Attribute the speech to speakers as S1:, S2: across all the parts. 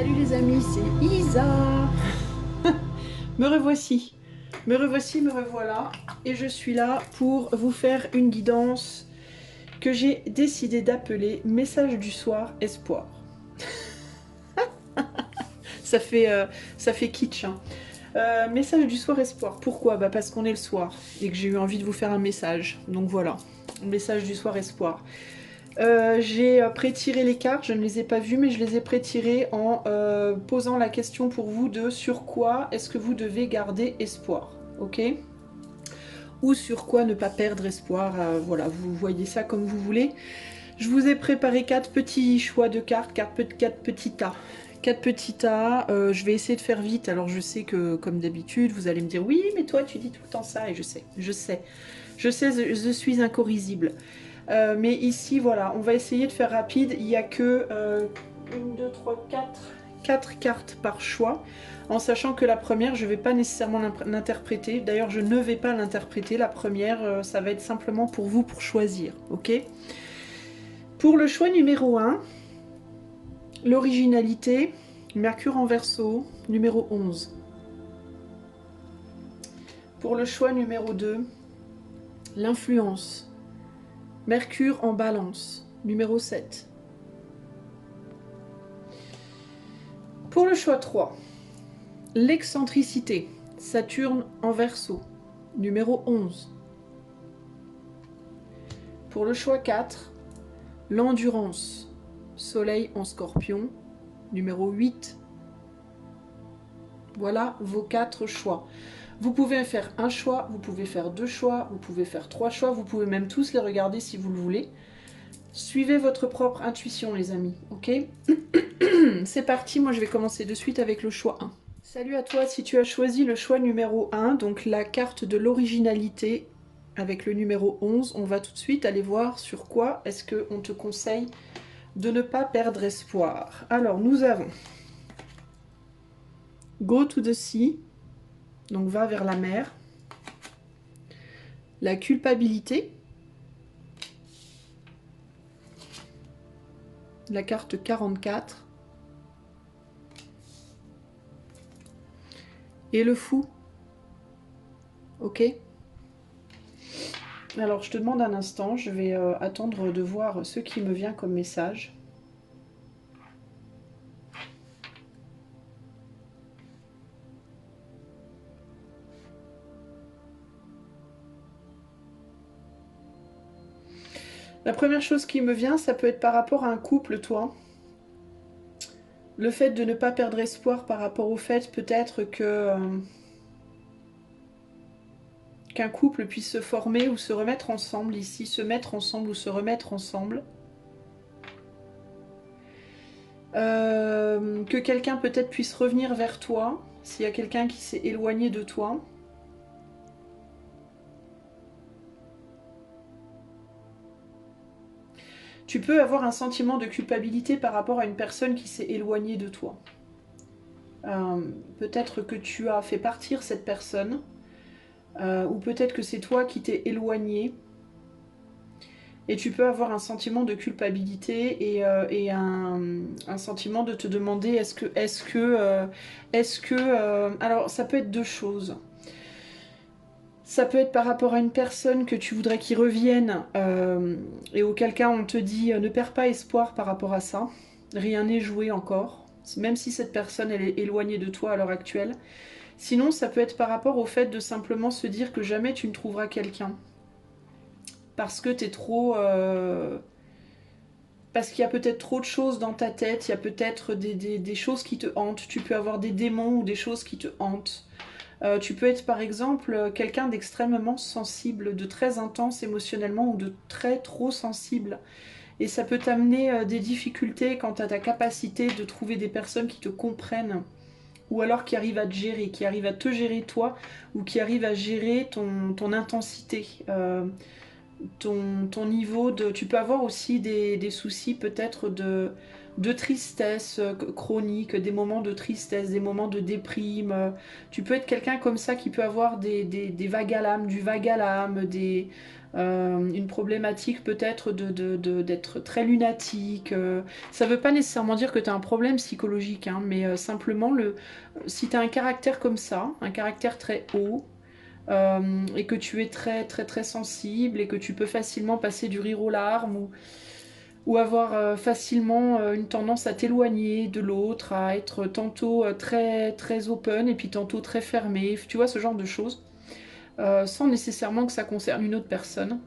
S1: Salut les amis, c'est Isa. Me revoici, me revoilà. Et je suis là pour vous faire une guidance que j'ai décidé d'appeler Message du soir espoir. ça fait kitsch, hein. Message du soir espoir. Pourquoi? Bah parce qu'on est le soir et que j'ai eu envie de vous faire un message. Donc voilà, message du soir espoir. J'ai pré-tiré les cartes, je ne les ai pas vues, mais je les ai pré-tirées en posant la question pour vous de sur quoi est-ce que vous devez garder espoir, ok? Ou sur quoi ne pas perdre espoir, voilà, vous voyez ça comme vous voulez. Je vous ai préparé 4 petits choix de cartes, 4 petits tas. 4 petits tas, je vais essayer de faire vite, alors je sais que comme d'habitude vous allez me dire oui mais toi tu dis tout le temps ça, et je sais, je suis incorrisible. Mais ici, voilà, on va essayer de faire rapide. Il n'y a que 1, 2, 3, 4 cartes par choix. En sachant que la première, je ne vais pas nécessairement l'interpréter. D'ailleurs, je ne vais pas l'interpréter. La première, ça va être simplement pour vous, pour choisir. Ok? Pour le choix numéro 1, l'originalité, Mercure en Verseau, numéro 11. Pour le choix numéro 2, l'influence, Mercure en Balance, numéro 7. Pour le choix 3, l'excentricité, Saturne en Verseau, numéro 11. Pour le choix 4, l'endurance, Soleil en Scorpion, numéro 8. Voilà vos 4 choix. Vous pouvez faire un choix, vous pouvez faire 2 choix, vous pouvez faire 3 choix, vous pouvez même tous les regarder si vous le voulez. Suivez votre propre intuition les amis, ok? C'est parti, moi je vais commencer de suite avec le choix 1. Salut à toi, si tu as choisi le choix numéro 1, donc la carte de l'originalité avec le numéro 11, on va tout de suite aller voir sur quoi est-ce qu'on te conseille de ne pas perdre espoir. Alors nous avons Go to the Sea, donc va vers la mer, la culpabilité, la carte 44, et le fou. Ok? Alors je te demande un instant, je vais attendre de voir ce qui me vient comme message. La première chose qui me vient, ça peut être par rapport à un couple, toi. Le fait de ne pas perdre espoir par rapport au fait peut-être que qu'un couple puisse se former ou se remettre ensemble ici, se mettre ensemble ou se remettre ensemble. Que quelqu'un peut-être puisse revenir vers toi, s'il y a quelqu'un qui s'est éloigné de toi. Tu peux avoir un sentiment de culpabilité par rapport à une personne qui s'est éloignée de toi. Peut-être que tu as fait partir cette personne, ou peut-être que c'est toi qui t'es éloigné. Et tu peux avoir un sentiment de culpabilité et un sentiment de te demander alors ça peut être deux choses. Ça peut être par rapport à une personne que tu voudrais qu'il revienne et auquel cas on te dit ne perds pas espoir par rapport à ça. Rien n'est joué encore, même si cette personne elle est éloignée de toi à l'heure actuelle. Sinon ça peut être par rapport au fait de simplement se dire que jamais tu ne trouveras quelqu'un. Parce que t'es trop... Parce qu'il y a peut-être trop de choses dans ta tête, il y a peut-être des choses qui te hantent, tu peux avoir des démons ou des choses qui te hantent. Tu peux être par exemple quelqu'un d'extrêmement sensible, de très intense émotionnellement ou de très trop sensible. Et ça peut t'amener des difficultés quant à ta capacité de trouver des personnes qui te comprennent. Ou alors qui arrivent à te gérer, qui arrivent à te gérer toi, ou qui arrivent à gérer ton intensité. Ton niveau de... Tu peux avoir aussi des soucis peut-être de tristesse chronique, des moments de tristesse, des moments de déprime. Tu peux être quelqu'un comme ça qui peut avoir des vagues à l'âme, du vague à l'âme, une problématique peut-être d'être très lunatique. Ça ne veut pas nécessairement dire que tu as un problème psychologique, hein, mais simplement si tu as un caractère comme ça, un caractère très haut, et que tu es très très très sensible et que tu peux facilement passer du rire aux larmes ou avoir facilement une tendance à t'éloigner de l'autre, à être tantôt très très open et puis tantôt très fermé, tu vois ce genre de choses, sans nécessairement que ça concerne une autre personne.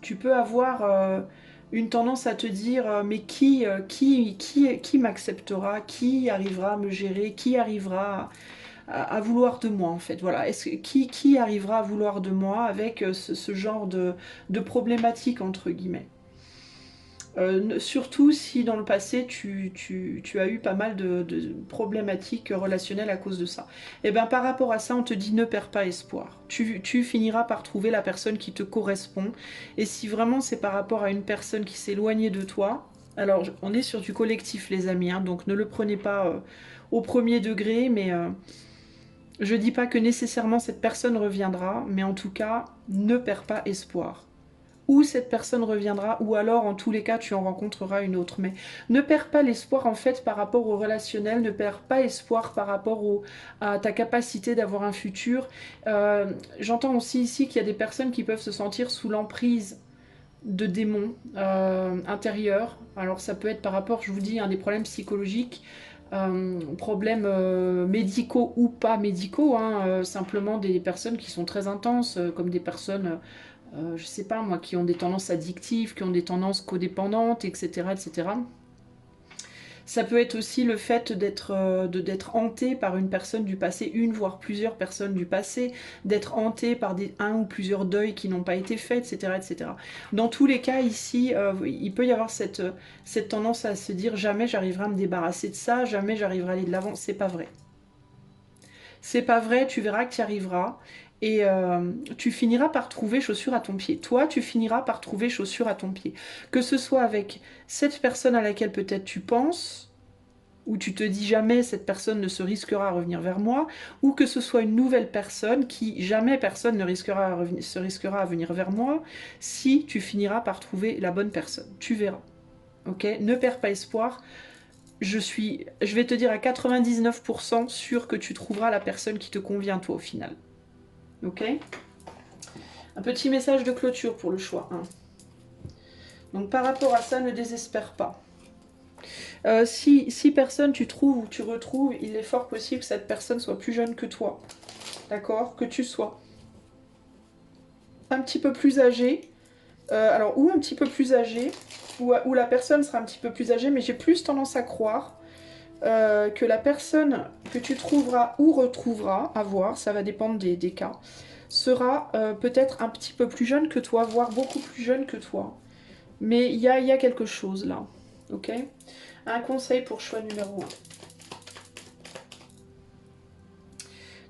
S1: Tu peux avoir une tendance à te dire mais qui m'acceptera, qui arrivera à me gérer, qui arrivera à vouloir de moi en fait. Voilà, qui arrivera à vouloir de moi avec ce genre de problématique entre guillemets. Surtout si dans le passé tu as eu pas mal de problématiques relationnelles à cause de ça. Et bien par rapport à ça, on te dit ne perds pas espoir. Tu finiras par trouver la personne qui te correspond. Et si vraiment c'est par rapport à une personne qui s'est éloignée de toi, alors on est sur du collectif les amis, hein, donc ne le prenez pas au premier degré, mais je dis pas que nécessairement cette personne reviendra, mais en tout cas ne perds pas espoir. Ou cette personne reviendra, ou alors en tous les cas tu en rencontreras une autre. Mais ne perds pas l'espoir en fait par rapport au relationnel, ne perds pas espoir par rapport à ta capacité d'avoir un futur. J'entends aussi ici qu'il y a des personnes qui peuvent se sentir sous l'emprise de démons intérieurs. Alors ça peut être par rapport, je vous dis, à des problèmes psychologiques, problèmes médicaux ou pas médicaux, hein, simplement des personnes qui sont très intenses, comme des personnes je sais pas moi, qui ont des tendances addictives, qui ont des tendances codépendantes, etc. etc. Ça peut être aussi le fait d'être hanté par une personne du passé, une voire plusieurs personnes du passé, d'être hanté par un ou plusieurs deuils qui n'ont pas été faits, etc. etc. Dans tous les cas, ici, il peut y avoir cette tendance à se dire jamais j'arriverai à me débarrasser de ça, jamais j'arriverai à aller de l'avant. C'est pas vrai. C'est pas vrai, tu verras que tu y arriveras. Et tu finiras par trouver chaussure à ton pied. Toi, tu finiras par trouver chaussure à ton pied. Que ce soit avec cette personne à laquelle peut-être tu penses, ou tu te dis jamais cette personne ne se risquera à revenir vers moi, ou que ce soit une nouvelle personne qui jamais personne ne se risquera à venir vers moi, si tu finiras par trouver la bonne personne. Tu verras. Ok ? Ne perds pas espoir. Je vais te dire à 99% sûr que tu trouveras la personne qui te convient toi au final. Ok ? Un petit message de clôture pour le choix 1. Donc par rapport à ça, ne désespère pas. Si personne tu trouves ou tu retrouves, il est fort possible que cette personne soit plus jeune que toi. D'accord ? Que tu sois un petit peu plus âgé. Ou un petit peu plus âgé, ou la personne sera un petit peu plus âgée, mais j'ai plus tendance à croire que la personne que tu trouveras ou retrouveras, à voir, ça va dépendre des cas, sera peut-être un petit peu plus jeune que toi, voire beaucoup plus jeune que toi. Mais il y a quelque chose là, ok ? Un conseil pour choix numéro 1.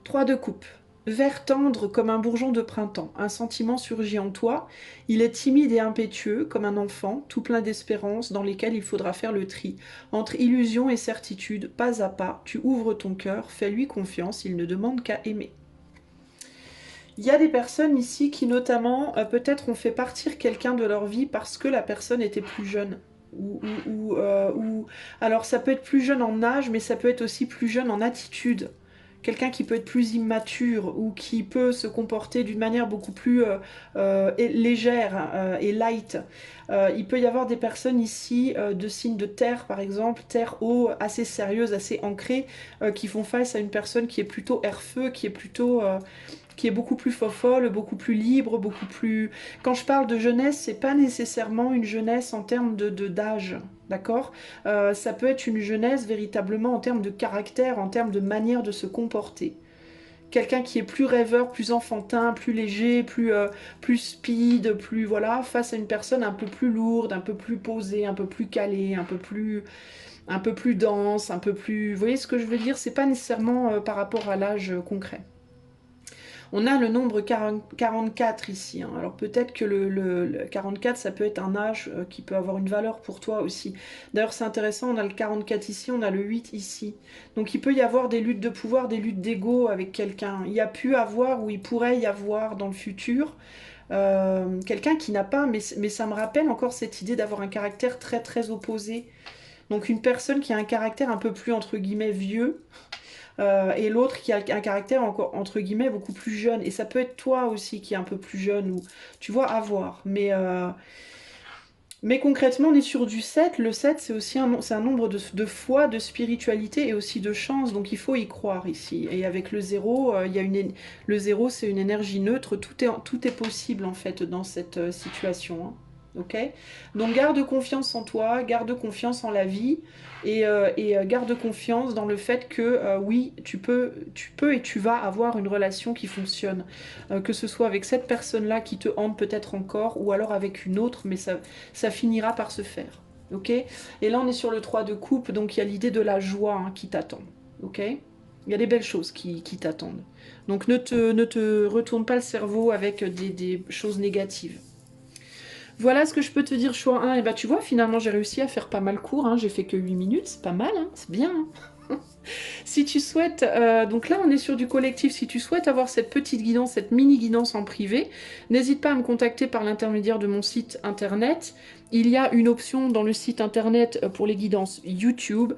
S1: 3 de coupe. Vert tendre comme un bourgeon de printemps. Un sentiment surgit en toi. Il est timide et impétueux comme un enfant, tout plein d'espérances dans lesquelles il faudra faire le tri. Entre illusion et certitude, pas à pas, tu ouvres ton cœur, fais-lui confiance, il ne demande qu'à aimer. Il y a des personnes ici qui notamment peut-être ont fait partir quelqu'un de leur vie parce que la personne était plus jeune. Alors ça peut être plus jeune en âge, mais ça peut être aussi plus jeune en attitude. Quelqu'un qui peut être plus immature ou qui peut se comporter d'une manière beaucoup plus légère et light. Il peut y avoir des personnes ici de signes de terre par exemple, terre eau, assez sérieuses, assez ancrées, qui font face à une personne qui est plutôt air-feu, qui est beaucoup plus fofolle, beaucoup plus libre, beaucoup plus... Quand je parle de jeunesse, c'est pas nécessairement une jeunesse en termes d'âge, d'accord ? Ça peut être une jeunesse véritablement en termes de caractère, en termes de manière de se comporter. Quelqu'un qui est plus rêveur, plus enfantin, plus léger, plus speed, plus voilà, face à une personne un peu plus lourde, un peu plus posée, un peu plus calée, un peu plus dense, un peu plus... Vous voyez ce que je veux dire ? C'est pas nécessairement par rapport à l'âge concret. On a le nombre 44 ici. Hein. Alors peut-être que le 44, ça peut être un âge qui peut avoir une valeur pour toi aussi. D'ailleurs, c'est intéressant, on a le 44 ici, on a le 8 ici. Donc il peut y avoir des luttes de pouvoir, des luttes d'ego avec quelqu'un. Il y a pu avoir, ou il pourrait y avoir dans le futur, quelqu'un qui n'a pas, mais ça me rappelle encore cette idée d'avoir un caractère très très opposé. Donc une personne qui a un caractère un peu plus, entre guillemets, vieux, et l'autre qui a un caractère encore entre guillemets beaucoup plus jeune. Et ça peut être toi aussi qui est un peu plus jeune, ou tu vois, à voir. Mais concrètement, on est sur du 7. Le 7, c'est aussi un nombre de foi, de spiritualité et aussi de chance. Donc il faut y croire ici. Et avec le 0, le 0, c'est une énergie neutre. Tout est possible en fait dans cette situation. Hein. Ok. Donc garde confiance en toi, garde confiance en la vie et garde confiance dans le fait que oui, tu peux et tu vas avoir une relation qui fonctionne. Que ce soit avec cette personne-là qui te hante peut-être encore ou alors avec une autre, mais ça finira par se faire. Ok. Et là, on est sur le 3 de coupe, donc il y a l'idée de la joie hein, qui t'attend. Ok. Il y a des belles choses qui t'attendent. Donc ne te retourne pas le cerveau avec des choses négatives. Voilà ce que je peux te dire, choix 1. Et bah tu vois, finalement j'ai réussi à faire pas mal court, hein. J'ai fait que 8 minutes, c'est pas mal, hein. C'est bien. Hein. Si tu souhaites, donc là on est sur du collectif, si tu souhaites avoir cette petite guidance, cette mini guidance en privé, n'hésite pas à me contacter par l'intermédiaire de mon site internet. Il y a une option dans le site internet pour les guidances YouTube.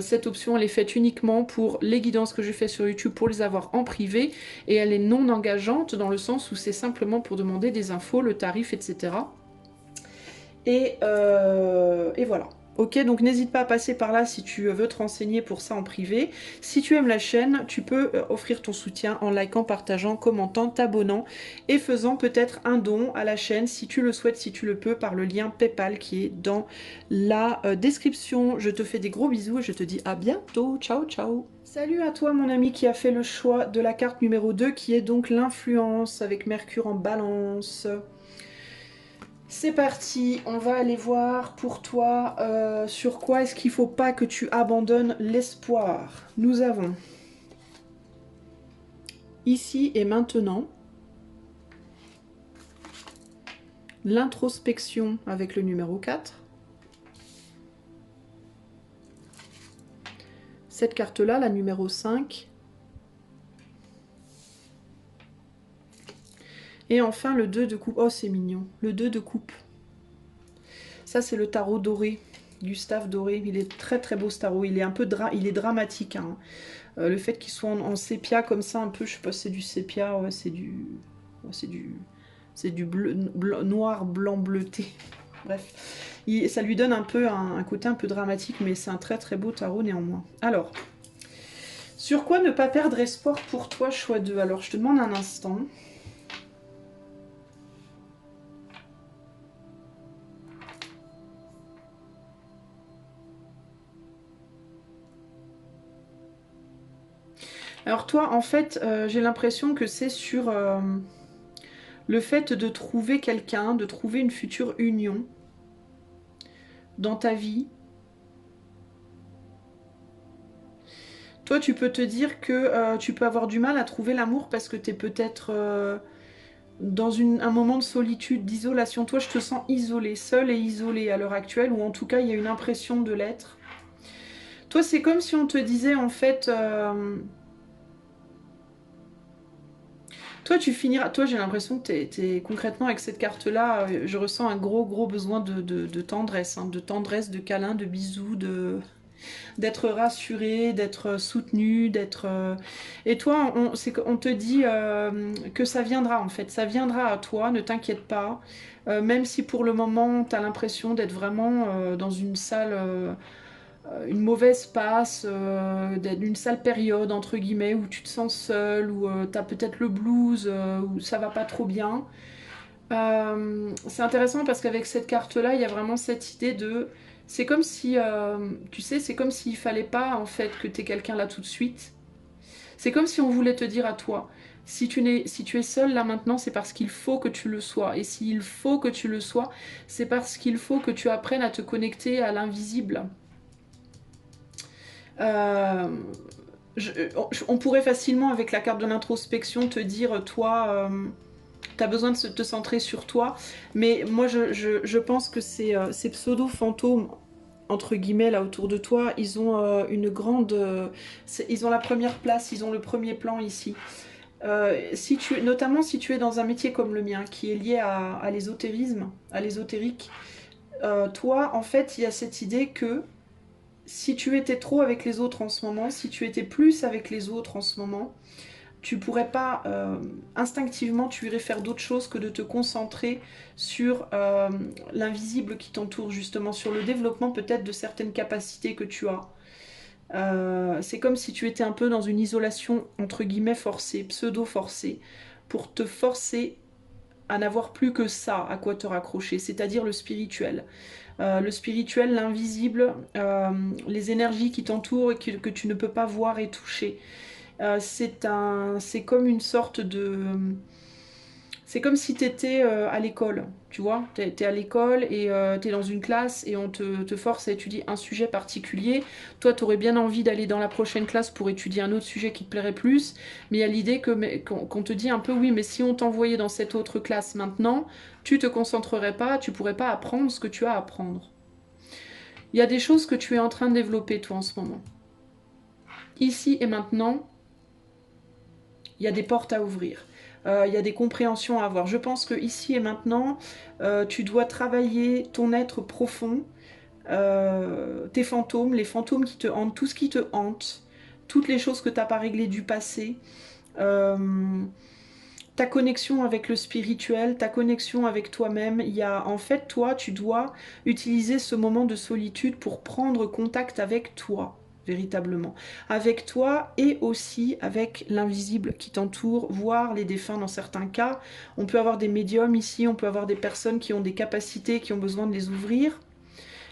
S1: Cette option elle est faite uniquement pour les guidances que je fais sur YouTube pour les avoir en privé et elle est non engageante dans le sens où c'est simplement pour demander des infos, le tarif, etc. Et voilà. Ok, donc n'hésite pas à passer par là si tu veux te renseigner pour ça en privé. Si tu aimes la chaîne, tu peux offrir ton soutien en likant, partageant, commentant, t'abonnant et faisant peut-être un don à la chaîne si tu le souhaites, si tu le peux, par le lien PayPal qui est dans la description. Je te fais des gros bisous et je te dis à bientôt. Ciao, ciao. Salut à toi mon ami qui a fait le choix de la carte numéro 2 qui est donc l'influence avec Mercure en balance. C'est parti, on va aller voir pour toi sur quoi est-ce qu'il ne faut pas que tu abandonnes l'espoir. Nous avons ici et maintenant l'introspection avec le numéro 4. Cette carte-là, la numéro 5. Et enfin le 2 de coupe. Oh c'est mignon, le 2 de coupe. Ça c'est le tarot doré, Gustave Doré. Il est très très beau ce tarot, il est un peu il est dramatique. Hein. Le fait qu'il soit en sépia comme ça un peu, je sais pas si c'est du sépia, ouais, c'est du bleu, noir blanc bleuté. Bref, ça lui donne un peu un côté un peu dramatique, mais c'est un très très beau tarot néanmoins. Alors, sur quoi ne pas perdre espoir pour toi, choix 2? Alors je te demande un instant. Alors toi, en fait, j'ai l'impression que c'est sur le fait de trouver quelqu'un, de trouver une future union dans ta vie. Toi, tu peux te dire que tu peux avoir du mal à trouver l'amour parce que tu es peut-être dans un moment de solitude, d'isolation. Toi, je te sens isolée, seule et isolée à l'heure actuelle, ou en tout cas, il y a une impression de l'être. Toi, c'est comme si on te disait, en fait... Toi, tu finiras. Toi, j'ai l'impression que t'es concrètement avec cette carte-là, je ressens un gros besoin de tendresse, hein, de tendresse, de câlin, de bisous, d'être rassuré, d'être soutenu, d'être. Et toi, on te dit que ça viendra en fait, ça viendra à toi, ne t'inquiète pas. Même si pour le moment, tu as l'impression d'être vraiment dans une salle une mauvaise passe, d'une sale période, entre guillemets, où tu te sens seul, où tu as peut-être le blues, où ça va pas trop bien. C'est intéressant parce qu'avec cette carte-là, il y a vraiment cette idée de... C'est comme si, tu sais, c'est comme s'il fallait pas, en fait, que tu aies quelqu'un là tout de suite. C'est comme si on voulait te dire à toi, si tu es seul là maintenant, c'est parce qu'il faut que tu le sois. Et s'il faut que tu le sois, c'est parce qu'il faut que tu apprennes à te connecter à l'invisible. Euh, On pourrait facilement, avec la carte de l'introspection, te dire, toi, t'as besoin de te centrer sur toi. Mais moi, je pense que ces pseudo-fantômes, entre guillemets, là, autour de toi, ils ont une grande... ils ont la première place, ils ont le premier plan ici. Notamment si tu es dans un métier comme le mien, qui est lié à l'ésotérisme, à l'ésotérique, toi, en fait, il y a cette idée que si tu étais trop avec les autres en ce moment, si tu étais plus avec les autres en ce moment, tu pourrais pas, instinctivement, tu irais faire d'autres choses que de te concentrer sur l'invisible qui t'entoure, justement, sur le développement peut-être de certaines capacités que tu as. C'est comme si tu étais un peu dans une isolation, entre guillemets, forcée, pseudo-forcée, pour te forcer à n'avoir plus que ça à quoi te raccrocher, c'est-à-dire le spirituel. Le spirituel, l'invisible, les énergies qui t'entourent et que tu ne peux pas voir et toucher. C'est comme une sorte de... C'est comme si tu étais à l'école, tu vois. Tu es à l'école et tu es dans une classe et on te force à étudier un sujet particulier. Toi, tu aurais bien envie d'aller dans la prochaine classe pour étudier un autre sujet qui te plairait plus. Mais il y a l'idée qu'on te dit un peu, oui, mais si on t'envoyait dans cette autre classe maintenant, tu te concentrerais pas, tu pourrais pas apprendre ce que tu as à apprendre. Il y a des choses que tu es en train de développer, toi, en ce moment. Ici et maintenant, il y a des portes à ouvrir. Il y a des compréhensions à avoir. Je pense que ici et maintenant, tu dois travailler ton être profond, tes fantômes, les fantômes qui te hantent, tout ce qui te hante, toutes les choses que tu n'as pas réglées du passé, euh, ta connexion avec le spirituel, ta connexion avec toi-même. Il y a, en fait, toi, tu dois utiliser ce moment de solitude pour prendre contact avec toi, véritablement. Avec toi et aussi avec l'invisible qui t'entoure, voire les défunts dans certains cas. On peut avoir des médiums ici, on peut avoir des personnes qui ont des capacités, qui ont besoin de les ouvrir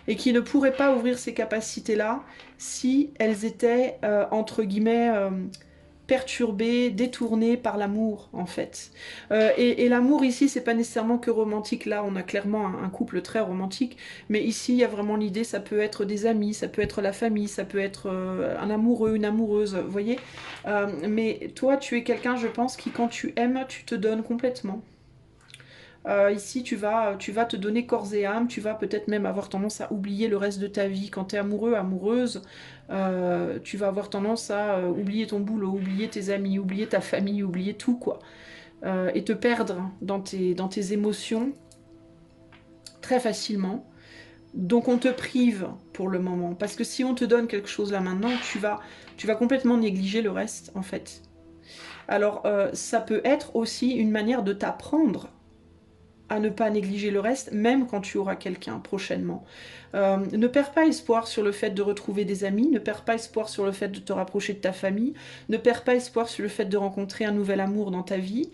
S1: et qui ne pourraient pas ouvrir ces capacités-là si elles étaient, entre guillemets, perturbé, détourné par l'amour en fait. Et l'amour ici, c'est pas nécessairement que romantique. Là, on a clairement un couple très romantique, mais ici, il y a vraiment l'idée, ça peut être des amis, ça peut être la famille, ça peut être un amoureux, une amoureuse, vous voyez. Mais toi, tu es quelqu'un, je pense, qui quand tu aimes, tu te donnes complètement. Ici, tu vas te donner corps et âme, tu vas peut-être même avoir tendance à oublier le reste de ta vie. Quand tu es amoureux, amoureuse, tu vas avoir tendance à oublier ton boulot, oublier tes amis, oublier ta famille, oublier tout, quoi. Et te perdre dans tes émotions très facilement. Donc on te prive pour le moment. Parce que si on te donne quelque chose là maintenant, tu vas complètement négliger le reste, en fait. Alors, ça peut être aussi une manière de t'apprendre à ne pas négliger le reste, même quand tu auras quelqu'un prochainement. Ne perds pas espoir sur le fait de retrouver des amis, ne perds pas espoir sur le fait de te rapprocher de ta famille, ne perds pas espoir sur le fait de rencontrer un nouvel amour dans ta vie.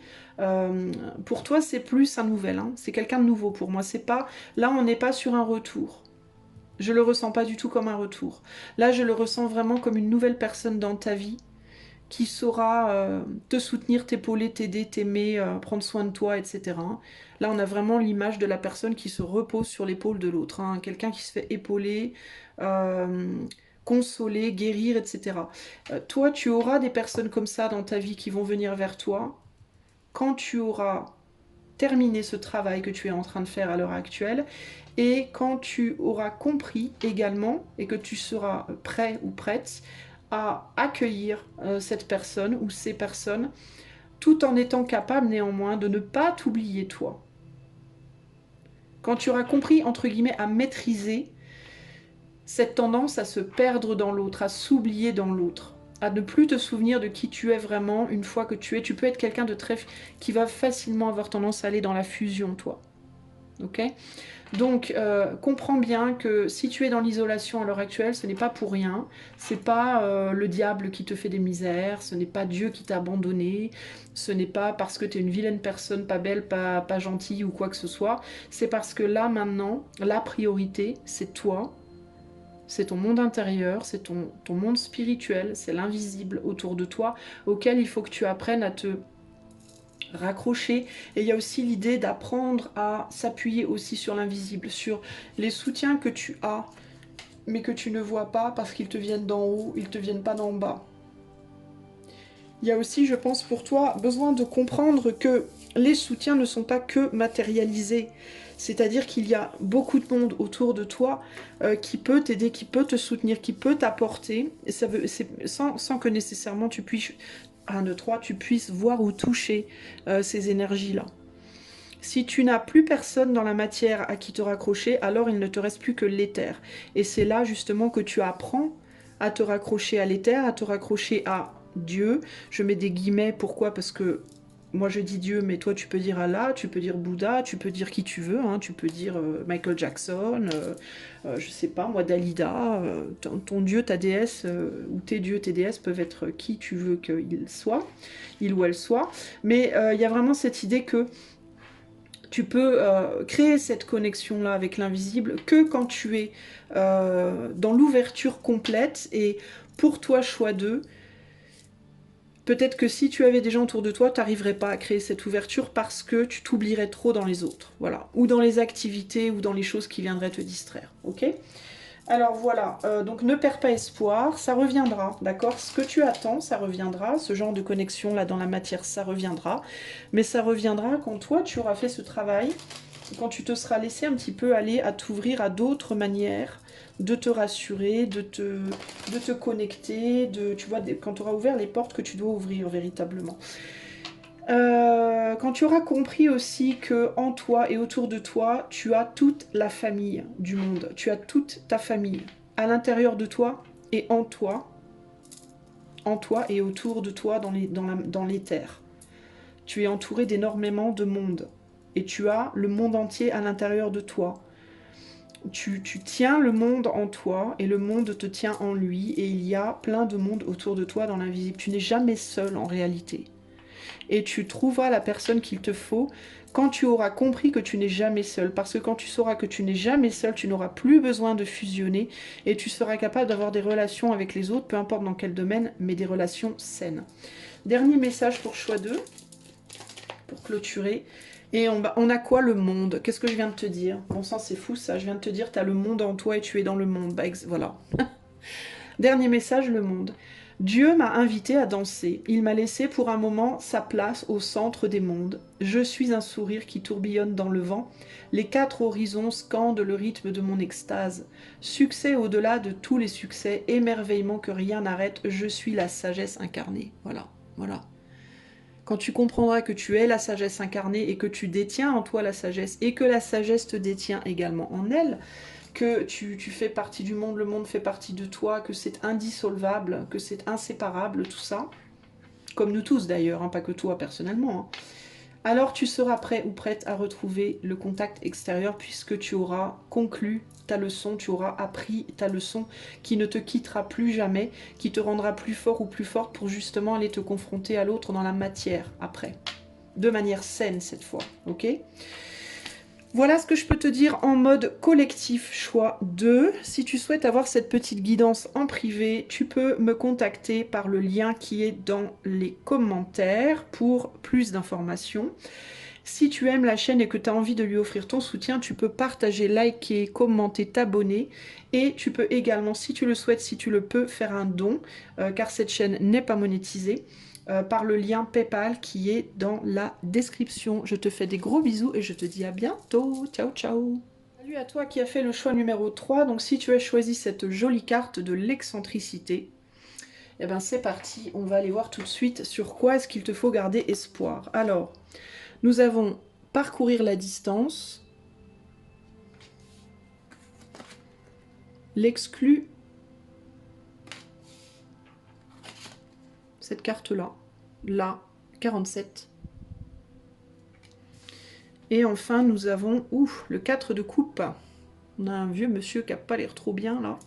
S1: Pour toi, c'est plus un nouvel, hein. C'est quelqu'un de nouveau pour moi. C'est pas, là, on n'est pas sur un retour. Je le ressens pas du tout comme un retour. Là, je le ressens vraiment comme une nouvelle personne dans ta vie qui saura te soutenir, t'épauler, t'aider, t'aimer, prendre soin de toi, etc. Là, on a vraiment l'image de la personne qui se repose sur l'épaule de l'autre, hein. Quelqu'un qui se fait épauler, euh, consoler, guérir, etc. Toi, tu auras des personnes comme ça dans ta vie qui vont venir vers toi quand tu auras terminé ce travail que tu es en train de faire à l'heure actuelle et quand tu auras compris également et que tu seras prêt ou prête à accueillir cette personne ou ces personnes tout en étant capable néanmoins de ne pas t'oublier toi. Quand tu auras compris, entre guillemets, à maîtriser cette tendance à se perdre dans l'autre, à s'oublier dans l'autre, à ne plus te souvenir de qui tu es vraiment une fois que tu es. Tu peux être quelqu'un de très... qui va facilement avoir tendance à aller dans la fusion, toi. Ok ? Donc, comprends bien que si tu es dans l'isolation à l'heure actuelle, ce n'est pas pour rien. C'est pas le diable qui te fait des misères. Ce n'est pas Dieu qui t'a abandonné. Ce n'est pas parce que tu es une vilaine personne, pas belle, pas gentille ou quoi que ce soit. C'est parce que là, maintenant, la priorité, c'est toi. C'est ton monde intérieur, c'est ton monde spirituel, c'est l'invisible autour de toi auquel il faut que tu apprennes à te raccrocher. Et il y a aussi l'idée d'apprendre à s'appuyer aussi sur l'invisible, sur les soutiens que tu as, mais que tu ne vois pas parce qu'ils te viennent d'en haut, ils te viennent pas d'en bas. Il y a aussi, je pense, pour toi, besoin de comprendre que les soutiens ne sont pas que matérialisés. C'est-à-dire qu'il y a beaucoup de monde autour de toi qui peut t'aider, qui peut te soutenir, qui peut t'apporter, et sans que nécessairement tu puisses, 1, 2, 3, tu puisses voir ou toucher ces énergies-là. Si tu n'as plus personne dans la matière à qui te raccrocher, alors il ne te reste plus que l'éther. Et c'est là justement que tu apprends à te raccrocher à l'éther, à te raccrocher à Dieu. Je mets des guillemets, pourquoi? Parce que moi je dis Dieu, mais toi tu peux dire Allah, tu peux dire Bouddha, tu peux dire qui tu veux, hein, tu peux dire Michael Jackson, je sais pas, moi Dalida, ton Dieu, ta déesse, ou tes dieux, tes déesses peuvent être qui tu veux qu'ils soient, il ou elle soit. Mais il y a vraiment cette idée que tu peux créer cette connexion-là avec l'invisible que quand tu es dans l'ouverture complète et pour toi choix d'eux. Peut-être que si tu avais des gens autour de toi, tu n'arriverais pas à créer cette ouverture parce que tu t'oublierais trop dans les autres, voilà, ou dans les activités ou dans les choses qui viendraient te distraire, ok? Alors voilà, donc ne perds pas espoir, ça reviendra, d'accord? Ce que tu attends, ça reviendra, ce genre de connexion là dans la matière, ça reviendra, mais ça reviendra quand toi tu auras fait ce travail, quand tu te seras laissé un petit peu aller à t'ouvrir à d'autres manières de te rassurer, de te connecter, tu vois, quand tu auras ouvert les portes que tu dois ouvrir véritablement. Quand tu auras compris aussi que en toi et autour de toi, tu as toute la famille du monde, tu as toute ta famille à l'intérieur de toi et en toi et autour de toi dans l'éther. Tu es entouré d'énormément de monde et tu as le monde entier à l'intérieur de toi. Tu tiens le monde en toi et le monde te tient en lui et il y a plein de monde autour de toi dans l'invisible. Tu n'es jamais seul en réalité. Et tu trouveras la personne qu'il te faut quand tu auras compris que tu n'es jamais seul. Parce que quand tu sauras que tu n'es jamais seul, tu n'auras plus besoin de fusionner et tu seras capable d'avoir des relations avec les autres, peu importe dans quel domaine, mais des relations saines. Dernier message pour choix 2, pour clôturer. Et on a quoi, le monde? Qu'est-ce que je viens de te dire? Bon sang, c'est fou ça. Je viens de te dire, tu as le monde en toi et tu es dans le monde. Bah, voilà. Dernier message, le monde. Dieu m'a invité à danser. Il m'a laissé pour un moment sa place au centre des mondes. Je suis un sourire qui tourbillonne dans le vent. Les 4 horizons scandent le rythme de mon extase. Succès au-delà de tous les succès, émerveillement que rien n'arrête. Je suis la sagesse incarnée. Voilà, voilà. Quand tu comprendras que tu es la sagesse incarnée et que tu détiens en toi la sagesse et que la sagesse te détient également en elle, que tu fais partie du monde, le monde fait partie de toi, que c'est indissolvable, que c'est inséparable, tout ça, comme nous tous d'ailleurs, hein, pas que toi personnellement, hein, alors tu seras prêt ou prête à retrouver le contact extérieur puisque tu auras conclu ta leçon, tu auras appris ta leçon qui ne te quittera plus jamais, qui te rendra plus fort ou plus forte pour justement aller te confronter à l'autre dans la matière après. De manière saine cette fois, ok ? Voilà ce que je peux te dire en mode collectif choix 2. Si tu souhaites avoir cette petite guidance en privé, tu peux me contacter par le lien qui est dans les commentaires pour plus d'informations. Si tu aimes la chaîne et que tu as envie de lui offrir ton soutien, tu peux partager, liker, commenter, t'abonner. Et tu peux également, si tu le souhaites, si tu le peux, faire un don, car cette chaîne n'est pas monétisée, par le lien PayPal qui est dans la description. Je te fais des gros bisous et je te dis à bientôt. Ciao, ciao. Salut à toi qui as fait le choix numéro 3. Donc si tu as choisi cette jolie carte de l'excentricité, eh ben c'est parti. On va aller voir tout de suite sur quoi est-ce qu'il te faut garder espoir. Alors, nous avons parcourir la distance, l'exclu, cette carte-là, là, 47. Et enfin, nous avons le 4 de coupe. On a un vieux monsieur qui n'a pas l'air trop bien, là.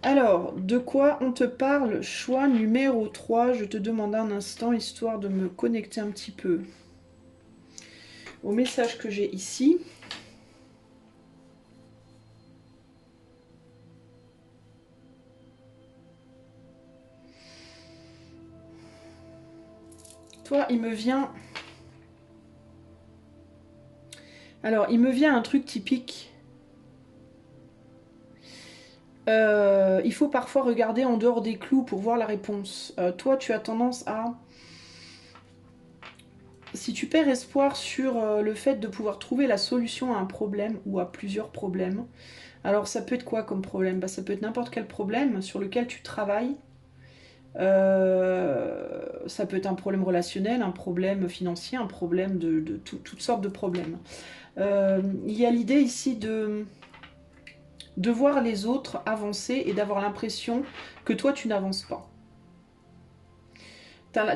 S1: Alors, de quoi on te parle? Choix numéro 3. Je te demande un instant, histoire de me connecter un petit peu au message que j'ai ici. Toi, il me vient... Alors, il me vient un truc typique. Il faut parfois regarder en dehors des clous pour voir la réponse. Toi, tu as tendance à... Si tu perds espoir sur le fait de pouvoir trouver la solution à un problème ou à plusieurs problèmes, alors ça peut être quoi comme problème? Bah, ça peut être n'importe quel problème sur lequel tu travailles. Ça peut être un problème relationnel, un problème financier, un problème de toutes sortes de problèmes. Il y a l'idée ici de voir les autres avancer et d'avoir l'impression que toi tu n'avances pas.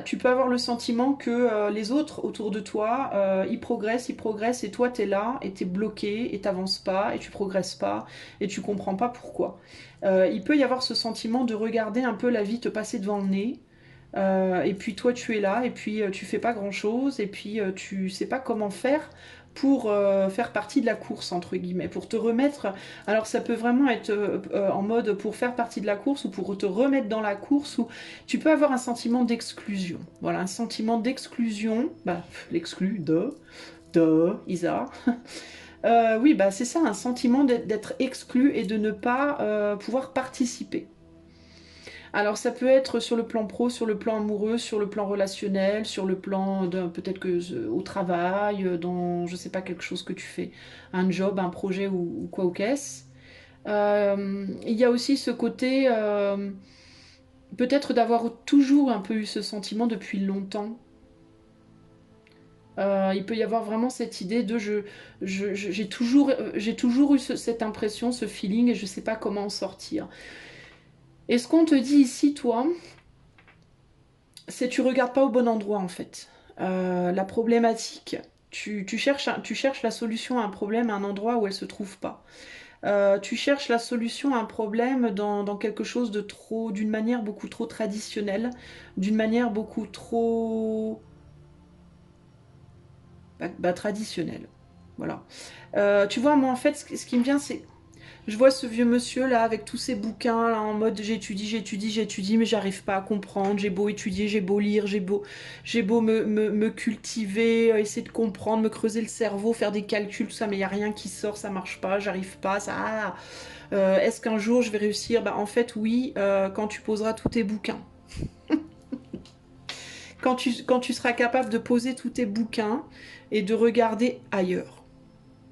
S1: Tu peux avoir le sentiment que les autres autour de toi, ils progressent et toi t'es là et t'es bloqué et t'avances pas et tu progresses pas et tu comprends pas pourquoi. Il peut y avoir ce sentiment de regarder un peu la vie te passer devant le nez. Et puis toi tu es là et puis tu fais pas grand chose et puis tu sais pas comment faire pour faire partie de la course entre guillemets, pour te remettre. Alors ça peut vraiment être en mode pour faire partie de la course ou pour te remettre dans la course, ou tu peux avoir un sentiment d'exclusion. Voilà, un sentiment d'exclusion, bah l'exclu de Isa. Oui, bah c'est ça, un sentiment d'être exclu et de ne pas pouvoir participer. Alors ça peut être sur le plan pro, sur le plan amoureux, sur le plan relationnel, sur le plan peut-être que au travail, dans je sais pas quelque chose que tu fais, un job, un projet ou quoi ou qu'est-ce. Il y a aussi ce côté peut-être d'avoir toujours un peu eu ce sentiment depuis longtemps. Il peut y avoir vraiment cette idée de j'ai toujours eu cette impression, ce feeling et je sais pas comment en sortir. Et ce qu'on te dit ici, toi, c'est tu regardes pas au bon endroit en fait. La problématique, tu cherches la solution à un problème à un endroit où elle se trouve pas. Tu cherches la solution à un problème dans quelque chose de trop, d'une manière beaucoup trop traditionnelle, d'une manière beaucoup trop traditionnelle. Voilà. Tu vois, moi en fait, ce qui me vient, c'est je vois ce vieux monsieur là avec tous ses bouquins là en mode j'étudie, mais j'arrive pas à comprendre. J'ai beau étudier, j'ai beau lire, j'ai beau me cultiver, essayer de comprendre, me creuser le cerveau, faire des calculs, tout ça, mais il n'y a rien qui sort, ça marche pas, j'arrive pas, ça. Est-ce qu'un jour je vais réussir? Bah en fait oui, quand tu poseras tous tes bouquins. Quand tu seras capable de poser tous tes bouquins et de regarder ailleurs,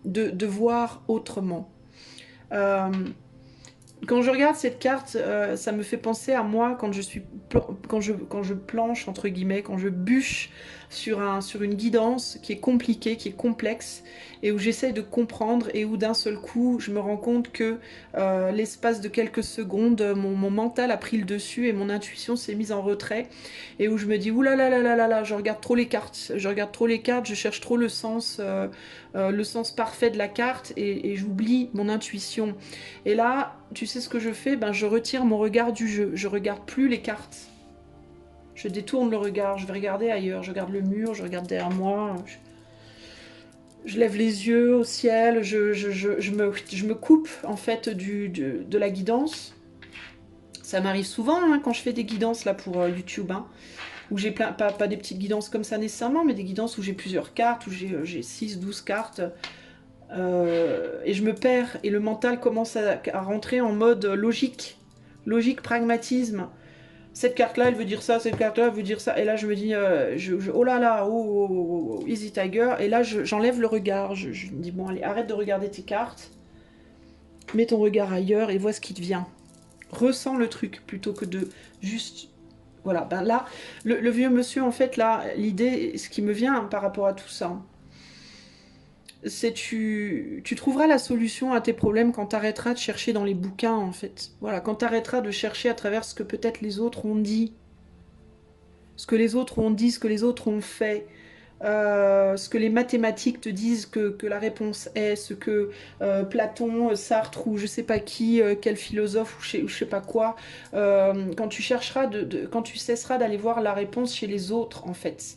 S1: de voir autrement. Euh, Quand je regarde cette carte, ça me fait penser à moi quand je planche entre guillemets, quand je bûche sur une guidance qui est compliquée, qui est complexe, et où j'essaie de comprendre et où d'un seul coup je me rends compte que l'espace de quelques secondes, mon mental a pris le dessus et mon intuition s'est mise en retrait, et où je me dis oulala là là là là là, je regarde trop les cartes, je cherche trop le sens parfait de la carte et j'oublie mon intuition. Et là, tu sais ce que je fais? Ben, je retire mon regard du jeu. Je regarde plus les cartes. Je détourne le regard. Je vais regarder ailleurs. Je regarde le mur. Je regarde derrière moi. Je lève les yeux au ciel. Je me coupe en fait de la guidance. Ça m'arrive souvent hein, quand je fais des guidances là pour YouTube. Hein, où j'ai pas des petites guidances comme ça nécessairement, mais des guidances où j'ai plusieurs cartes, où j'ai 6, 12 cartes. Et je me perds et le mental commence à rentrer en mode logique, pragmatisme. Cette carte-là, elle veut dire ça, cette carte-là, elle veut dire ça. Et là, je me dis, oh là là, oh, easy tiger. Et là, j'enlève le regard. Je me dis, bon, allez, arrête de regarder tes cartes. Mets ton regard ailleurs et vois ce qui te vient. Ressens le truc plutôt que de juste... Voilà, ben là, le vieux monsieur, en fait, là, l'idée, ce qui me vient par rapport à tout ça, c'est tu trouveras la solution à tes problèmes quand tu arrêteras de chercher dans les bouquins, en fait. Voilà, quand tu arrêteras de chercher à travers ce que peut-être les autres ont dit, ce que les autres ont dit, ce que les autres ont fait, ce que les mathématiques te disent que la réponse est, ce que Platon, Sartre ou je sais pas qui, quel philosophe ou je sais pas quoi, quand tu chercheras, quand tu cesseras d'aller voir la réponse chez les autres, en fait.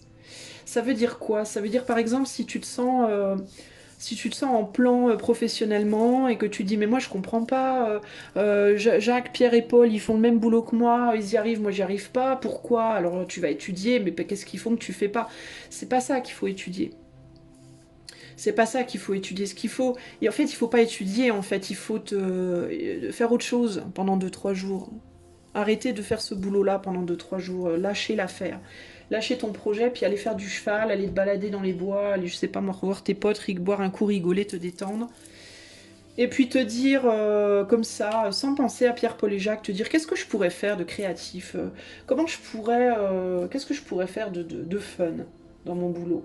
S1: Ça veut dire quoi? Ça veut dire par exemple si tu te sens en plan professionnellement et que tu dis mais moi je comprends pas, Jacques, Pierre et Paul ils font le même boulot que moi, ils y arrivent, moi j'y arrive pas, pourquoi? Alors tu vas étudier, mais qu'est-ce qu'ils font que tu fais pas? C'est pas ça qu'il faut étudier. C'est pas ça qu'il faut étudier. Ce qu'il faut... Et en fait, il faut pas étudier, en fait. Il faut faire autre chose pendant 2-3 jours. Arrêter de faire ce boulot-là pendant 2-3 jours. Lâcher l'affaire. Lâcher ton projet, puis aller faire du cheval, aller te balader dans les bois, aller, je sais pas, moi, revoir tes potes, boire un coup, rigoler, te détendre. Et puis te dire, comme ça, sans penser à Pierre-Paul et Jacques, te dire qu'est-ce que je pourrais faire de créatif, comment je pourrais, qu'est-ce que je pourrais faire de fun dans mon boulot,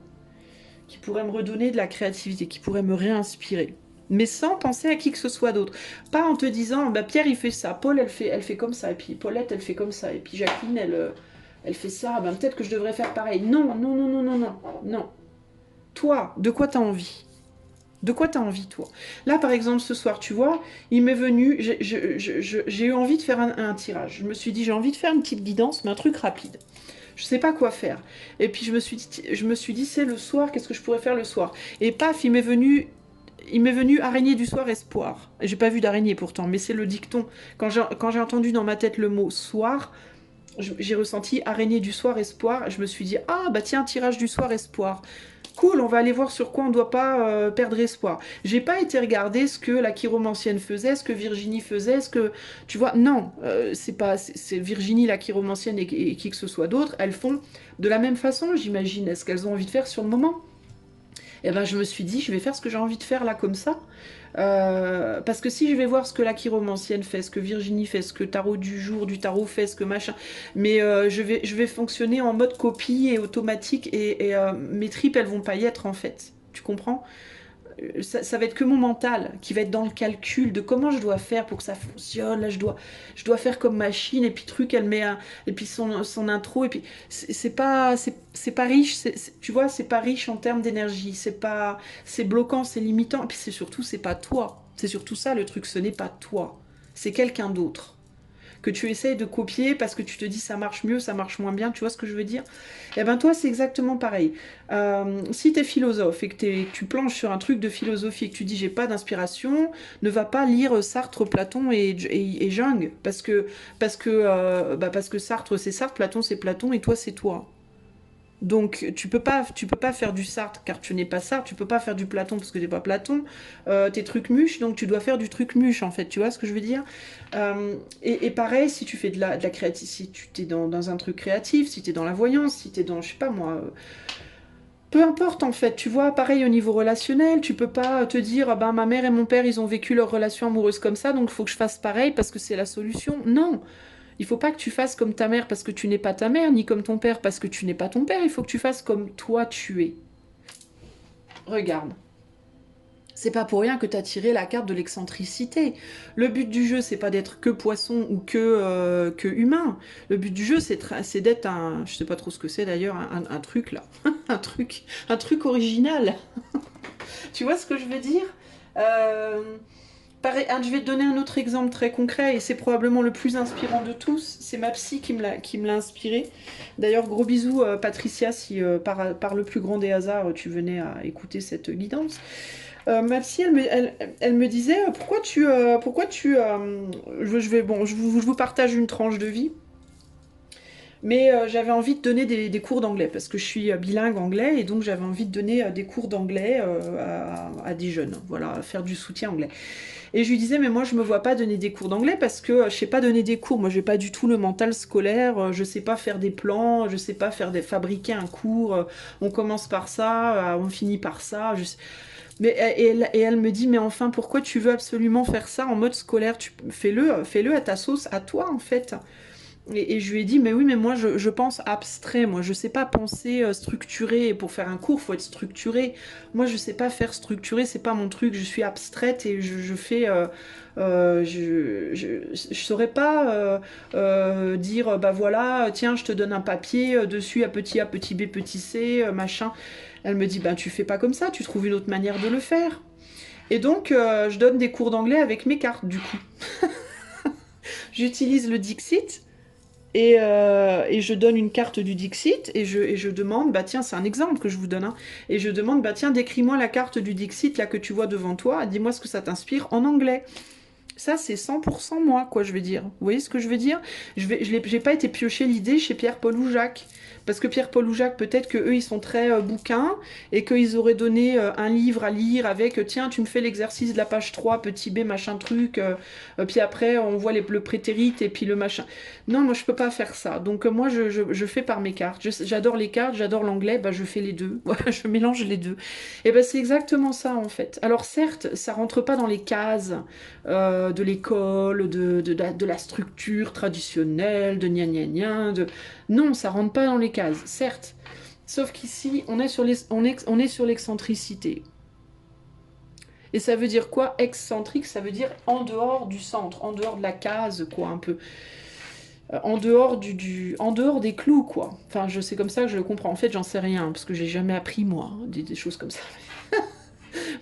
S1: qui pourrait me redonner de la créativité, qui pourrait me réinspirer. Mais sans penser à qui que ce soit d'autre. Pas en te disant, bah Pierre il fait ça, Paul elle fait comme ça, et puis Paulette elle fait comme ça, et puis Jacqueline elle fait ça, ben peut-être que je devrais faire pareil. Non, non, non, non, non, non, non. Toi, de quoi t'as envie ? De quoi t'as envie, toi? Là, par exemple, ce soir, tu vois, il m'est venu, j'ai eu envie de faire un tirage. Je me suis dit, j'ai envie de faire une petite guidance, mais un truc rapide. Je sais pas quoi faire. Et puis, je me suis dit, c'est le soir, qu'est-ce que je pourrais faire le soir? Et paf, il m'est venu araignée du soir, espoir. J'ai pas vu d'araignée pourtant, mais c'est le dicton. Quand j'ai entendu dans ma tête le mot soir, j'ai ressenti araignée du soir, espoir. Je me suis dit, ah bah tiens, tirage du soir, espoir. Cool, on va aller voir sur quoi on ne doit pas perdre espoir. J'ai pas été regarder ce que la chiromancienne faisait, ce que Virginie faisait, ce que... Tu vois, non, c'est Virginie, la chiromancienne et qui que ce soit d'autre, elles font de la même façon, j'imagine. Est-ce qu'elles ont envie de faire sur le moment? Et ben je me suis dit, je vais faire ce que j'ai envie de faire là, comme ça. Parce que si je vais voir ce que la chiromancienne fait, ce que Virginie fait, ce que Tarot du jour, du tarot fait, ce que machin, mais je vais fonctionner en mode copie et automatique et mes tripes elles vont pas y être en fait. Tu comprends? Ça va être que mon mental qui va être dans le calcul de comment je dois faire pour que ça fonctionne. Là, je dois faire comme machine et puis truc, elle met et puis son intro et puis c'est pas riche. Tu vois, c'est pas riche en termes d'énergie. C'est bloquant, c'est limitant. Et puis c'est surtout, c'est pas toi. C'est surtout ça le truc. Ce n'est pas toi. C'est quelqu'un d'autre que tu essayes de copier parce que tu te dis ça marche mieux, ça marche moins bien, tu vois ce que je veux dire? Et ben toi c'est exactement pareil. Si t'es philosophe et que tu planches sur un truc de philosophie et que tu dis j'ai pas d'inspiration, ne va pas lire Sartre, Platon et Jung parce que Sartre c'est Sartre, Platon c'est Platon et toi c'est toi. Donc tu peux pas faire du Sartre car tu n'es pas Sartre, tu peux pas faire du Platon parce que t'es pas Platon, t'es truc muche, donc tu dois faire du truc muche en fait, tu vois ce que je veux dire? Et pareil, si tu fais de la créativité, si tu t'es dans un truc créatif, si t'es dans la voyance, si t'es dans, je sais pas moi, peu importe en fait, tu vois, pareil au niveau relationnel, tu peux pas te dire, ah ben ma mère et mon père ils ont vécu leur relation amoureuse comme ça, donc il faut que je fasse pareil parce que c'est la solution. Non! Il faut pas que tu fasses comme ta mère parce que tu n'es pas ta mère, ni comme ton père parce que tu n'es pas ton père. Il faut que tu fasses comme toi tu es. Regarde. C'est pas pour rien que t'as tiré la carte de l'excentricité. Le but du jeu, c'est pas d'être que poisson ou que humain. Le but du jeu, c'est d'être un... Je sais pas trop ce que c'est d'ailleurs, un truc là. un truc original. Tu vois ce que je veux dire? Pareil, je vais te donner un autre exemple très concret et c'est probablement le plus inspirant de tous. C'est ma psy qui me l'a inspiré. D'ailleurs, gros bisous Patricia, si par le plus grand des hasards tu venais à écouter cette guidance. Ma psy, elle me disait je vous partage une tranche de vie. Mais j'avais envie de donner des cours d'anglais parce que je suis bilingue anglais et donc j'avais envie de donner des cours d'anglais à des jeunes, voilà, faire du soutien anglais. Et je lui disais, mais moi je me vois pas donner des cours d'anglais parce que je sais pas donner des cours, moi j'ai pas du tout le mental scolaire, je sais pas faire des plans, je sais pas fabriquer un cours, on commence par ça, on finit par ça. Mais, et elle me dit, mais enfin pourquoi tu veux absolument faire ça en mode scolaire? Fais-le à ta sauce, à toi en fait. Et je lui ai dit, mais oui, mais moi je pense abstrait, moi je sais pas penser structuré, pour faire un cours faut être structuré, moi je sais pas faire structuré, c'est pas mon truc, je suis abstraite et je fais, je saurais pas dire, bah voilà, tiens je te donne un papier, dessus A, petit B, petit C, machin. Elle me dit, ben tu fais pas comme ça, tu trouves une autre manière de le faire. Et donc je donne des cours d'anglais avec mes cartes du coup. J'utilise le Dixit. Et je donne une carte du Dixit et je demande, bah tiens, c'est un exemple que je vous donne, hein, et je demande, bah tiens, décris-moi la carte du Dixit là que tu vois devant toi, dis-moi ce que ça t'inspire en anglais. Ça, c'est 100% moi, quoi, je veux dire. Vous voyez ce que je veux dire? J'ai pas été piocher l'idée chez Pierre, Paul ou Jacques. Parce que Pierre-Paul ou Jacques, peut-être que eux ils sont très bouquins, et qu'ils auraient donné un livre à lire avec, tiens, tu me fais l'exercice de la page 3, petit b, machin truc, puis après on voit le prétérite et puis le machin. Non, moi je peux pas faire ça. Donc moi je fais par mes cartes. J'adore les cartes, j'adore l'anglais, bah je fais les deux. Je mélange les deux. Et ben c'est exactement ça en fait. Alors certes, ça rentre pas dans les cases de l'école, de la structure traditionnelle, de gna gna gna, non, ça rentre pas dans les cases, certes. Sauf qu'ici, on est sur l'excentricité. Et ça veut dire quoi, excentrique? Ça veut dire en dehors du centre, en dehors de la case, quoi, un peu. En dehors en dehors des clous, quoi. Enfin, c'est comme ça que je le comprends. En fait, j'en sais rien, parce que j'ai jamais appris, moi, des choses comme ça.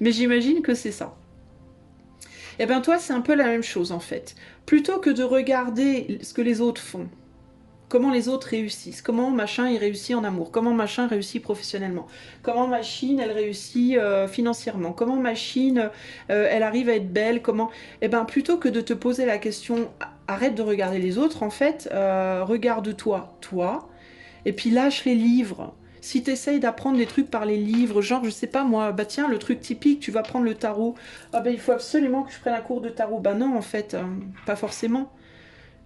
S1: Mais j'imagine que c'est ça. Et bien toi, c'est un peu la même chose, en fait. Plutôt que de regarder ce que les autres font, comment les autres réussissent, comment machin il réussit en amour, comment machin réussit professionnellement, comment machine elle réussit financièrement, comment machine elle arrive à être belle, comment... Eh ben plutôt que de te poser la question, arrête de regarder les autres en fait, regarde-toi, toi, et puis lâche les livres. Si tu essayes d'apprendre des trucs par les livres, genre, je sais pas moi, bah tiens, le truc typique, tu vas prendre le tarot. Ah ben il faut absolument que je prenne un cours de tarot. Bah non, en fait, pas forcément.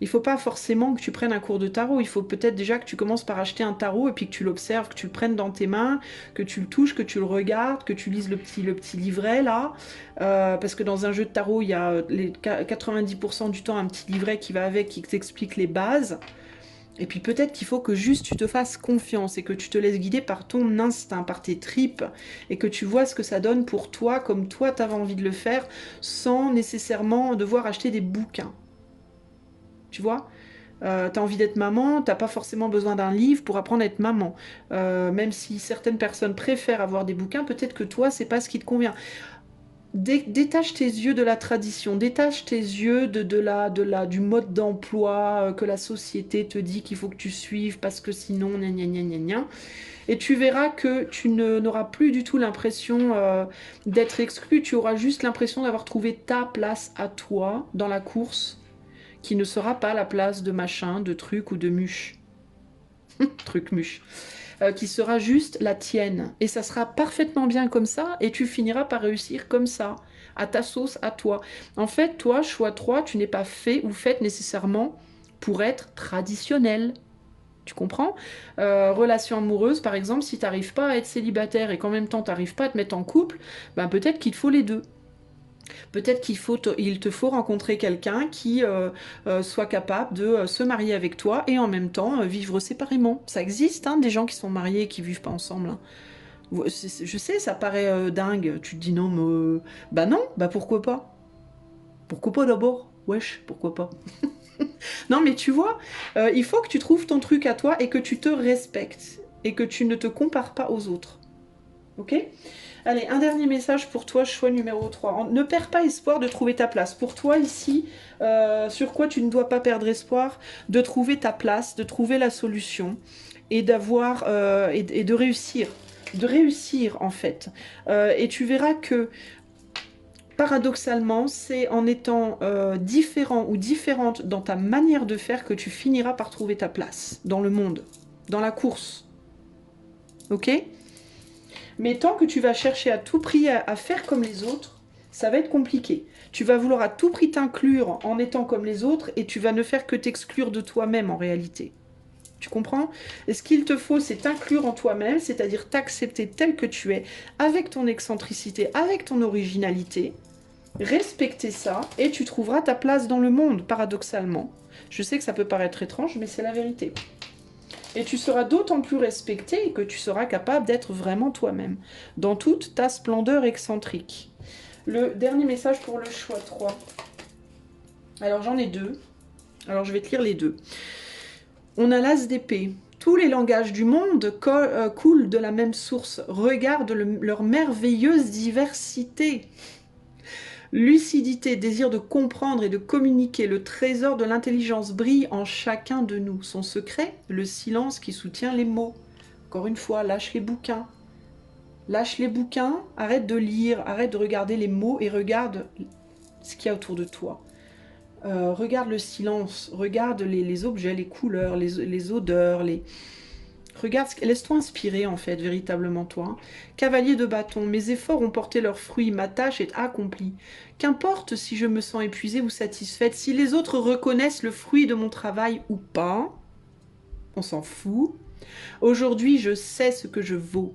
S1: Il faut pas forcément que tu prennes un cours de tarot. Il faut peut-être déjà que tu commences par acheter un tarot et puis que tu l'observes, que tu le prennes dans tes mains, que tu le touches, que tu le regardes, que tu lises le petit livret là. Parce que dans un jeu de tarot, il y a les 90% du temps un petit livret qui va avec, qui t'explique les bases. Et puis peut-être qu'il faut que juste tu te fasses confiance et que tu te laisses guider par ton instinct, par tes tripes, et que tu vois ce que ça donne pour toi, comme toi tu avais envie de le faire, sans nécessairement devoir acheter des bouquins. Tu vois, t'as envie d'être maman, t'as pas forcément besoin d'un livre pour apprendre à être maman. Même si certaines personnes préfèrent avoir des bouquins, peut-être que toi, c'est pas ce qui te convient. Détache tes yeux de la tradition, détache tes yeux du mode d'emploi que la société te dit qu'il faut que tu suives parce que sinon, gna gna gna gna gna. Et tu verras que tu n'auras plus du tout l'impression d'être exclu, tu auras juste l'impression d'avoir trouvé ta place à toi dans la course, qui ne sera pas la place de machin, de truc ou de muche. Truc muche. Qui sera juste la tienne. Et ça sera parfaitement bien comme ça, et tu finiras par réussir comme ça, à ta sauce, à toi. En fait, toi, choix 3, tu n'es pas fait ou faite nécessairement pour être traditionnel. Tu comprends? Relation amoureuse, par exemple, si tu n'arrives pas à être célibataire et qu'en même temps tu n'arrives pas à te mettre en couple, ben peut-être qu'il te faut les deux. Peut-être il te faut rencontrer quelqu'un qui soit capable de se marier avec toi et en même temps vivre séparément. Ça existe, hein, des gens qui sont mariés et qui vivent pas ensemble. Hein. Je sais, ça paraît dingue. Tu te dis non, mais bah non, bah pourquoi pas? Pourquoi pas d'abord? Wesh, pourquoi pas? Non, mais tu vois, il faut que tu trouves ton truc à toi et que tu te respectes et que tu ne te compares pas aux autres. Ok? Allez, un dernier message pour toi, choix numéro 3. Ne perds pas espoir de trouver ta place. Pour toi, ici, sur quoi tu ne dois pas perdre espoir? De trouver ta place, de trouver la solution et d'avoir et de réussir. De réussir, en fait. Et tu verras que, paradoxalement, c'est en étant différent ou différente dans ta manière de faire que tu finiras par trouver ta place dans le monde, dans la course. Ok ? Mais tant que tu vas chercher à tout prix à faire comme les autres, ça va être compliqué. Tu vas vouloir à tout prix t'inclure en étant comme les autres et tu vas ne faire que t'exclure de toi-même en réalité. Tu comprends? Et ce qu'il te faut, c'est t'inclure en toi-même, c'est-à-dire t'accepter tel que tu es, avec ton excentricité, avec ton originalité, respecter ça et tu trouveras ta place dans le monde, paradoxalement. Je sais que ça peut paraître étrange, mais c'est la vérité. Et tu seras d'autant plus respecté que tu seras capable d'être vraiment toi-même, dans toute ta splendeur excentrique. Le dernier message pour le choix 3. Alors j'en ai deux. Alors je vais te lire les deux. On a l'as d'épée. Tous les langages du monde coulent de la même source. Regarde leur merveilleuse diversité. Lucidité, désir de comprendre et de communiquer, le trésor de l'intelligence brille en chacun de nous. Son secret, le silence qui soutient les mots. Encore une fois, lâche les bouquins. Lâche les bouquins, arrête de lire, arrête de regarder les mots et regarde ce qu'il y a autour de toi. Regarde le silence, regarde les objets, les couleurs, les odeurs, Regarde, laisse-toi inspirer en fait, véritablement toi. Hein. Cavalier de bâton, mes efforts ont porté leurs fruits, ma tâche est accomplie. Qu'importe si je me sens épuisée ou satisfaite, si les autres reconnaissent le fruit de mon travail ou pas, on s'en fout. Aujourd'hui, je sais ce que je vaux.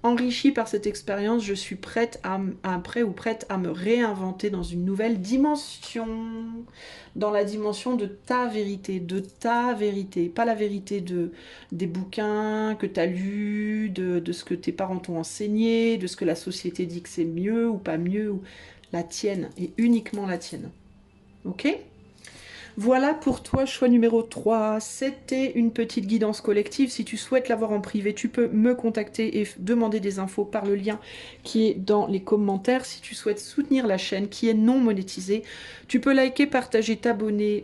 S1: Enrichie par cette expérience, je suis prête prêt ou prête à me réinventer dans une nouvelle dimension. Dans la dimension de ta vérité, pas la vérité des bouquins que tu as lus, de ce que tes parents t'ont enseigné, de ce que la société dit que c'est mieux ou pas mieux, ou la tienne, et uniquement la tienne. Ok ? Voilà pour toi, choix numéro 3. C'était une petite guidance collective. Si tu souhaites l'avoir en privé, tu peux me contacter et demander des infos par le lien qui est dans les commentaires. Si tu souhaites soutenir la chaîne qui est non monétisée, tu peux liker, partager, t'abonner,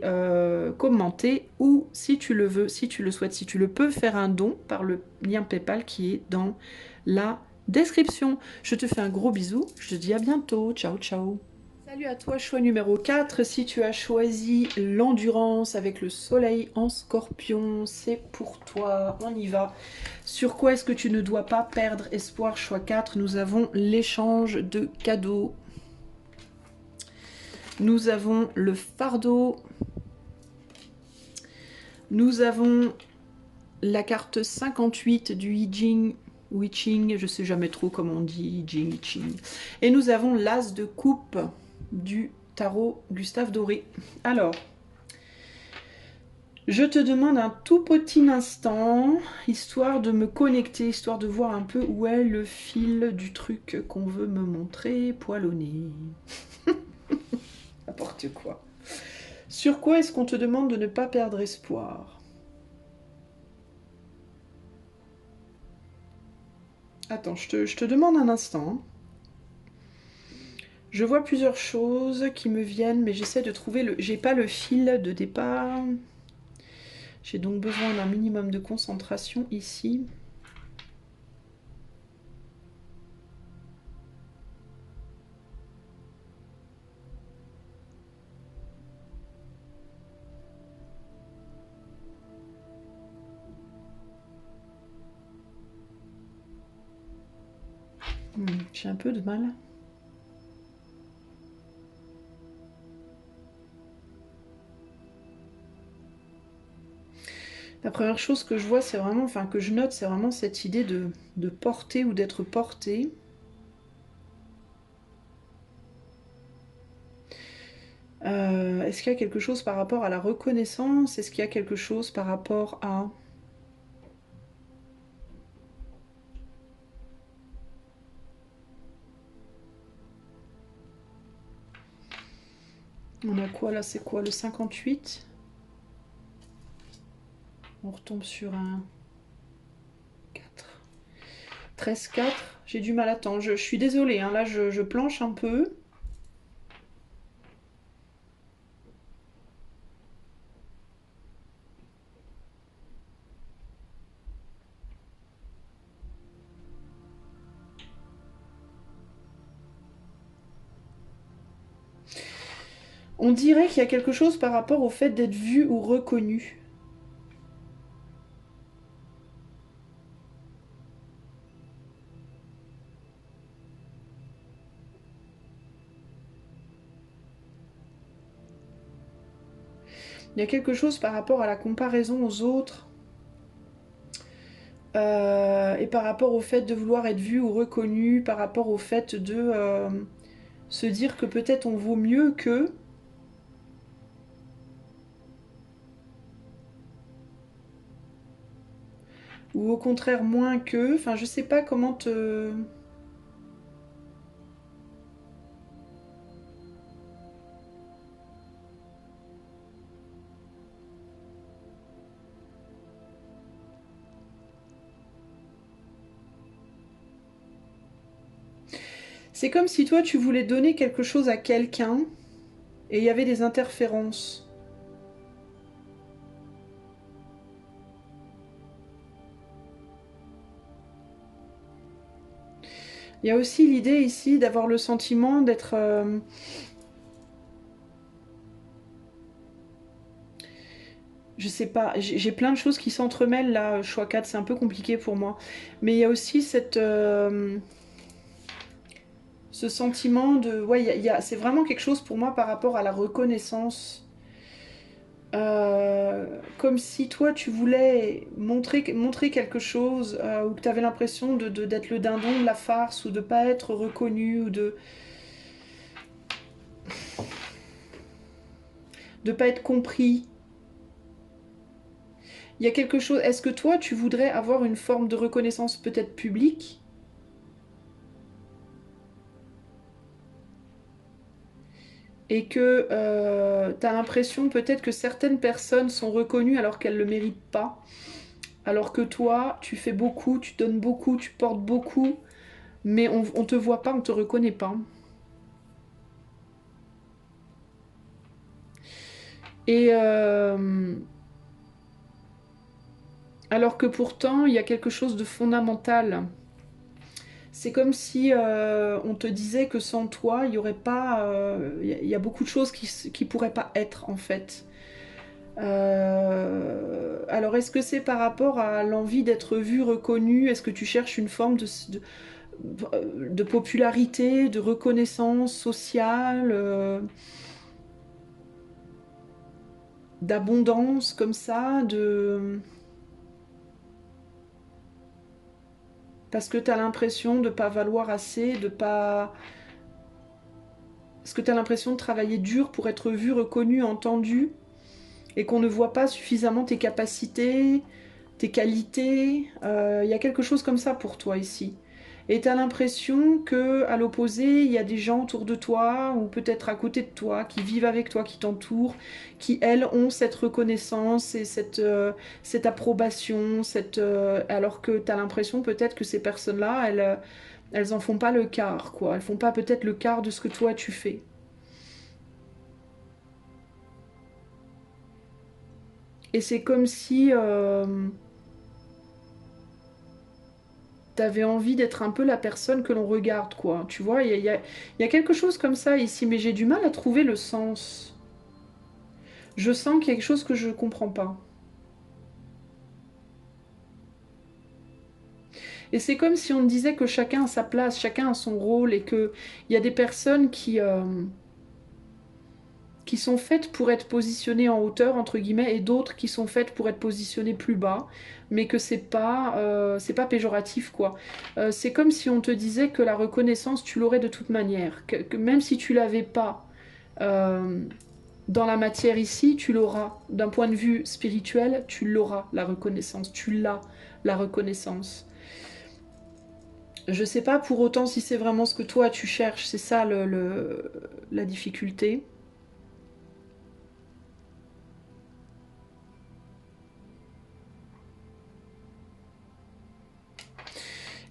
S1: commenter, ou si tu le veux, si tu le souhaites, si tu le peux, faire un don par le lien PayPal qui est dans la description. Je te fais un gros bisou. Je te dis à bientôt. Ciao, ciao. Salut à toi, choix numéro 4. Si tu as choisi l'endurance avec le soleil en scorpion, c'est pour toi. On y va. Sur quoi est-ce que tu ne dois pas perdre espoir? Choix 4. Nous avons l'échange de cadeaux. Nous avons le fardeau. Nous avons la carte 58 du I Ching. Ching, je sais jamais trop comment on dit, I Ching. Et nous avons l'as de coupe du tarot Gustave Doré. Alors, je te demande un tout petit instant, histoire de me connecter, histoire de voir un peu où est le fil du truc qu'on veut me montrer, poilonné. N'importe quoi. Sur quoi est-ce qu'on te demande de ne pas perdre espoir? Attends, je te demande un instant. Je vois plusieurs choses qui me viennent, mais j'essaie de trouver le... J'ai pas le fil de départ. J'ai donc besoin d'un minimum de concentration ici. J'ai un peu de mal. La première chose que je vois, c'est vraiment, enfin que je note, c'est vraiment cette idée de porter ou d'être porté. Est-ce qu'il y a quelque chose par rapport à la reconnaissance? Est-ce qu'il y a quelque chose par rapport à... On a quoi là? C'est quoi le 58? On retombe sur un 4. 13-4. J'ai du mal à attendre. Je suis désolée, hein, là je planche un peu. On dirait qu'il y a quelque chose par rapport au fait d'être vu ou reconnu. Il y a quelque chose par rapport à la comparaison aux autres. Et par rapport au fait de vouloir être vu ou reconnu, par rapport au fait de se dire que peut-être on vaut mieux que... Ou au contraire moins que... Enfin, je sais pas comment te... C'est comme si toi tu voulais donner quelque chose à quelqu'un et il y avait des interférences. Il y a aussi l'idée ici d'avoir le sentiment d'être... je sais pas, j'ai plein de choses qui s'entremêlent là, choix 4, c'est un peu compliqué pour moi. Mais il y a aussi ce sentiment de... Ouais, c'est vraiment quelque chose pour moi par rapport à la reconnaissance. Comme si toi tu voulais montrer quelque chose ou que tu avais l'impression d'être le dindon de la farce ou de pas être reconnu ou de pas être compris. Il y a quelque chose... Est-ce que toi tu voudrais avoir une forme de reconnaissance peut-être publique et que tu as l'impression peut-être que certaines personnes sont reconnues alors qu'elles ne le méritent pas, alors que toi, tu fais beaucoup, tu donnes beaucoup, tu portes beaucoup, mais on te voit pas, on te reconnaît pas. Et alors que pourtant, il y a quelque chose de fondamental. C'est comme si on te disait que sans toi, il y aurait pas... Il y a beaucoup de choses qui pourraient pas être, en fait. Alors, est-ce que c'est par rapport à l'envie d'être vu, reconnu? Est-ce que tu cherches une forme de popularité, de reconnaissance sociale, d'abondance comme ça, parce que tu as l'impression de pas valoir assez, de pas... Parce que tu as l'impression de travailler dur pour être vu, reconnu, entendu, et qu'on ne voit pas suffisamment tes capacités, tes qualités. Il y a quelque chose comme ça pour toi ici. Et tu as l'impression que à l'opposé, il y a des gens autour de toi, ou peut-être à côté de toi, qui vivent avec toi, qui t'entourent, qui, elles, ont cette reconnaissance et cette approbation, alors que tu as l'impression peut-être que ces personnes-là, elles en font pas le quart, quoi. Elles font pas peut-être le quart de ce que toi tu fais. Et c'est comme si t'avais envie d'être un peu la personne que l'on regarde, quoi. Tu vois, il y a quelque chose comme ça ici, mais j'ai du mal à trouver le sens. Je sens quelque chose que je comprends pas. Et c'est comme si on disait que chacun a sa place, chacun a son rôle, et que il y a des personnes qui sont faites pour être positionnées en hauteur, entre guillemets, et d'autres qui sont faites pour être positionnées plus bas, mais que c'est pas péjoratif, quoi. C'est comme si on te disait que la reconnaissance, tu l'aurais de toute manière, que même si tu l'avais pas euh, dans la matière ici, tu l'auras. D'un point de vue spirituel, tu l'auras, la reconnaissance, tu l'as, la reconnaissance. Je sais pas pour autant si c'est vraiment ce que toi tu cherches, c'est ça la difficulté.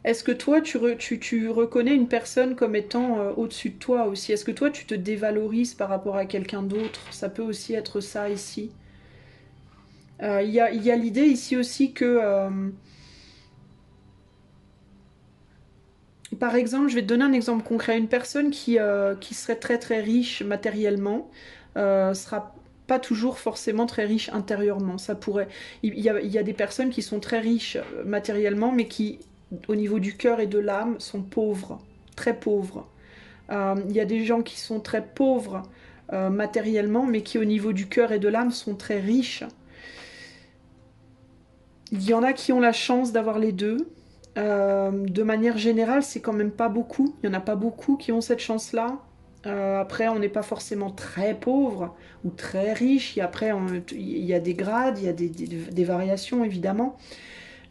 S1: Est-ce que toi, tu reconnais une personne comme étant au-dessus de toi aussi? Est-ce que toi, tu te dévalorises par rapport à quelqu'un d'autre? Ça peut aussi être ça ici. Il y a l'idée ici aussi que, par exemple, je vais te donner un exemple concret. Une personne qui serait très très riche matériellement sera pas toujours forcément très riche intérieurement. Ça pourrait. Il y a des personnes qui sont très riches matériellement, mais qui, au niveau du cœur et de l'âme, sont pauvres, très pauvres. Il y a des gens qui sont très pauvres matériellement, mais qui au niveau du cœur et de l'âme sont très riches. Il y en a qui ont la chance d'avoir les deux. De manière générale, c'est quand même pas beaucoup. Il n'y en a pas beaucoup qui ont cette chance-là. Après, on n'est pas forcément très pauvre ou très riche. Et après, il y a des grades, il y a des variations évidemment.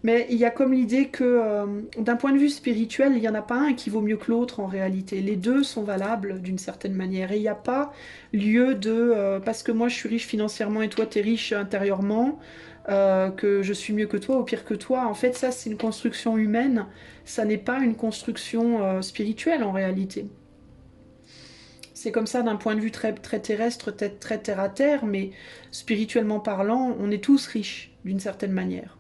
S1: Mais il y a comme l'idée que d'un point de vue spirituel, il n'y en a pas un qui vaut mieux que l'autre en réalité. Les deux sont valables d'une certaine manière. Et il n'y a pas lieu de parce que moi je suis riche financièrement et toi t'es riche intérieurement, que je suis mieux que toi ou pire que toi. En fait, ça c'est une construction humaine, ça n'est pas une construction spirituelle en réalité. C'est comme ça d'un point de vue très, très terrestre, très terre à terre, mais spirituellement parlant, on est tous riches d'une certaine manière.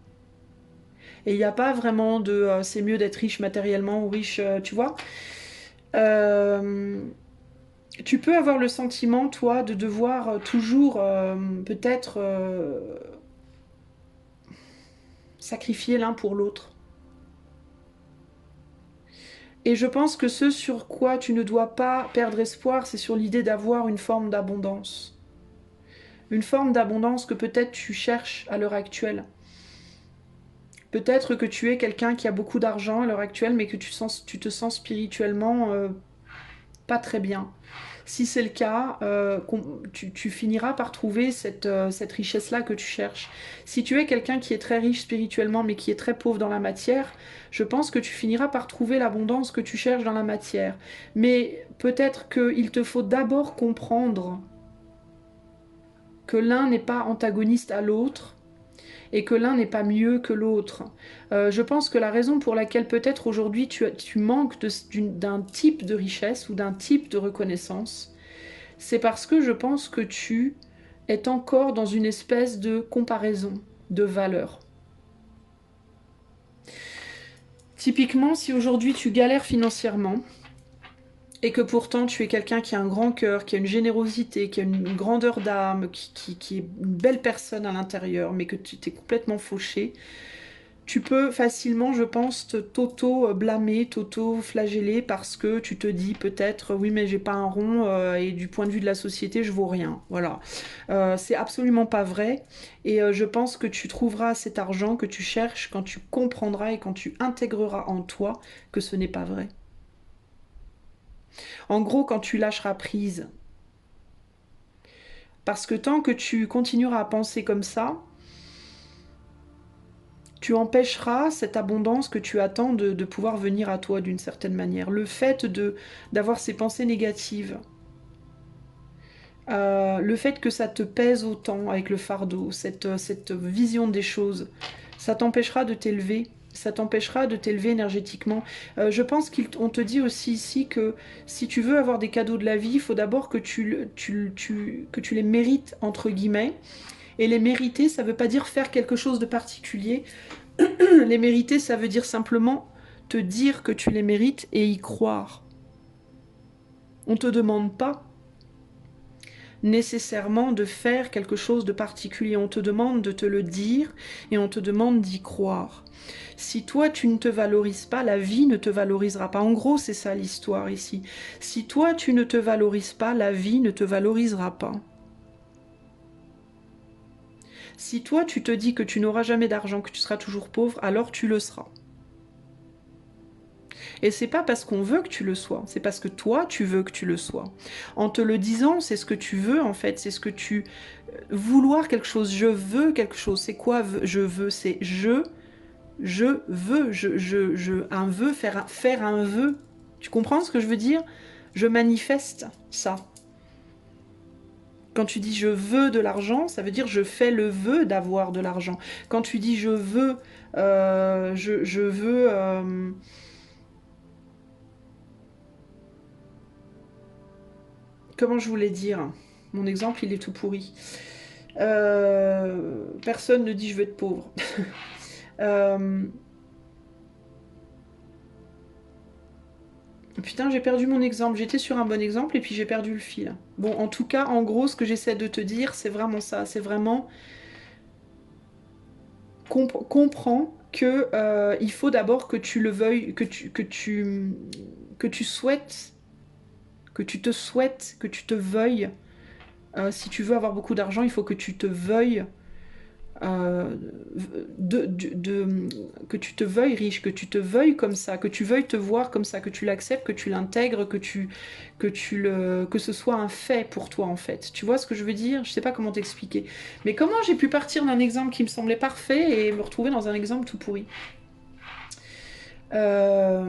S1: Et il n'y a pas vraiment de c'est mieux d'être riche matériellement ou riche, tu vois. Euh, Tu peux avoir le sentiment, toi, de devoir toujours peut-être sacrifier l'un pour l'autre. Et je pense que ce sur quoi tu ne dois pas perdre espoir, c'est sur l'idée d'avoir une forme d'abondance. Une forme d'abondance que peut-être tu cherches à l'heure actuelle. Peut-être que tu es quelqu'un qui a beaucoup d'argent à l'heure actuelle, mais que tu te sens spirituellement pas très bien. Si c'est le cas, tu finiras par trouver cette richesse-là que tu cherches. Si tu es quelqu'un qui est très riche spirituellement, mais qui est très pauvre dans la matière, je pense que tu finiras par trouver l'abondance que tu cherches dans la matière. Mais peut-être qu'il te faut d'abord comprendre que l'un n'est pas antagoniste à l'autre, et que l'un n'est pas mieux que l'autre. Je pense que la raison pour laquelle peut-être aujourd'hui tu manques d'un type de richesse ou d'un type de reconnaissance, c'est parce que je pense que tu es encore dans une espèce de comparaison de valeurs. Typiquement, si aujourd'hui tu galères financièrement, et que pourtant tu es quelqu'un qui a un grand cœur, qui a une générosité, qui a une grandeur d'âme, qui est une belle personne à l'intérieur, mais que tu t'es complètement fauché, tu peux facilement, je pense, t'auto-blâmer, t'auto-flageller parce que tu te dis peut-être, oui mais j'ai pas un rond et du point de vue de la société, je vaux rien. Voilà. C'est absolument pas vrai et je pense que tu trouveras cet argent que tu cherches quand tu comprendras et quand tu intégreras en toi que ce n'est pas vrai. En gros, quand tu lâcheras prise. Parce que tant que tu continueras à penser comme ça, tu empêcheras cette abondance que tu attends de pouvoir venir à toi d'une certaine manière. Le fait d'avoir ces pensées négatives, le fait que ça te pèse autant avec le fardeau, cette vision des choses, ça t'empêchera de t'élever. Ça t'empêchera de t'élever énergétiquement. Je pense qu'on te dit aussi ici que si tu veux avoir des cadeaux de la vie, il faut d'abord que que tu les mérites, entre guillemets. Et les mériter, ça ne veut pas dire faire quelque chose de particulier. Les mériter, ça veut dire simplement te dire que tu les mérites et y croire. On ne te demande pas nécessairement de faire quelque chose de particulier. On te demande de te le dire et on te demande d'y croire. Si toi tu ne te valorises pas, la vie ne te valorisera pas. En gros, c'est ça l'histoire ici. Si toi tu ne te valorises pas, la vie ne te valorisera pas. Si toi tu te dis que tu n'auras jamais d'argent, que tu seras toujours pauvre, alors tu le seras. Et c'est pas parce qu'on veut que tu le sois, c'est parce que toi tu veux que tu le sois. En te le disant, c'est ce que tu veux en fait, c'est ce que tu... Vouloir quelque chose, je veux quelque chose, c'est quoi je veux? C'est je veux, un vœu, faire un vœu. Tu comprends ce que je veux dire? Je manifeste ça. Quand tu dis je veux de l'argent, ça veut dire je fais le vœu d'avoir de l'argent. Quand tu dis je veux, je veux... comment je voulais dire? Mon exemple, il est tout pourri. Personne ne dit je veux être pauvre. Putain, j'ai perdu mon exemple. J'étais sur un bon exemple et puis j'ai perdu le fil. Bon, en tout cas, en gros, ce que j'essaie de te dire, c'est vraiment ça. C'est vraiment... comprends que il faut d'abord que tu le veuilles, que tu souhaites, que tu te souhaites, que tu te veuilles. Si tu veux avoir beaucoup d'argent, il faut que tu te veuilles euh, que tu te veuilles riche, que tu te veuilles comme ça, que tu veuilles te voir comme ça, que tu l'acceptes, que tu l'intègres, que ce soit un fait pour toi en fait. Tu vois ce que je veux dire? Je sais pas comment t'expliquer. Mais comment j'ai pu partir d'un exemple qui me semblait parfait et me retrouver dans un exemple tout pourri? Bah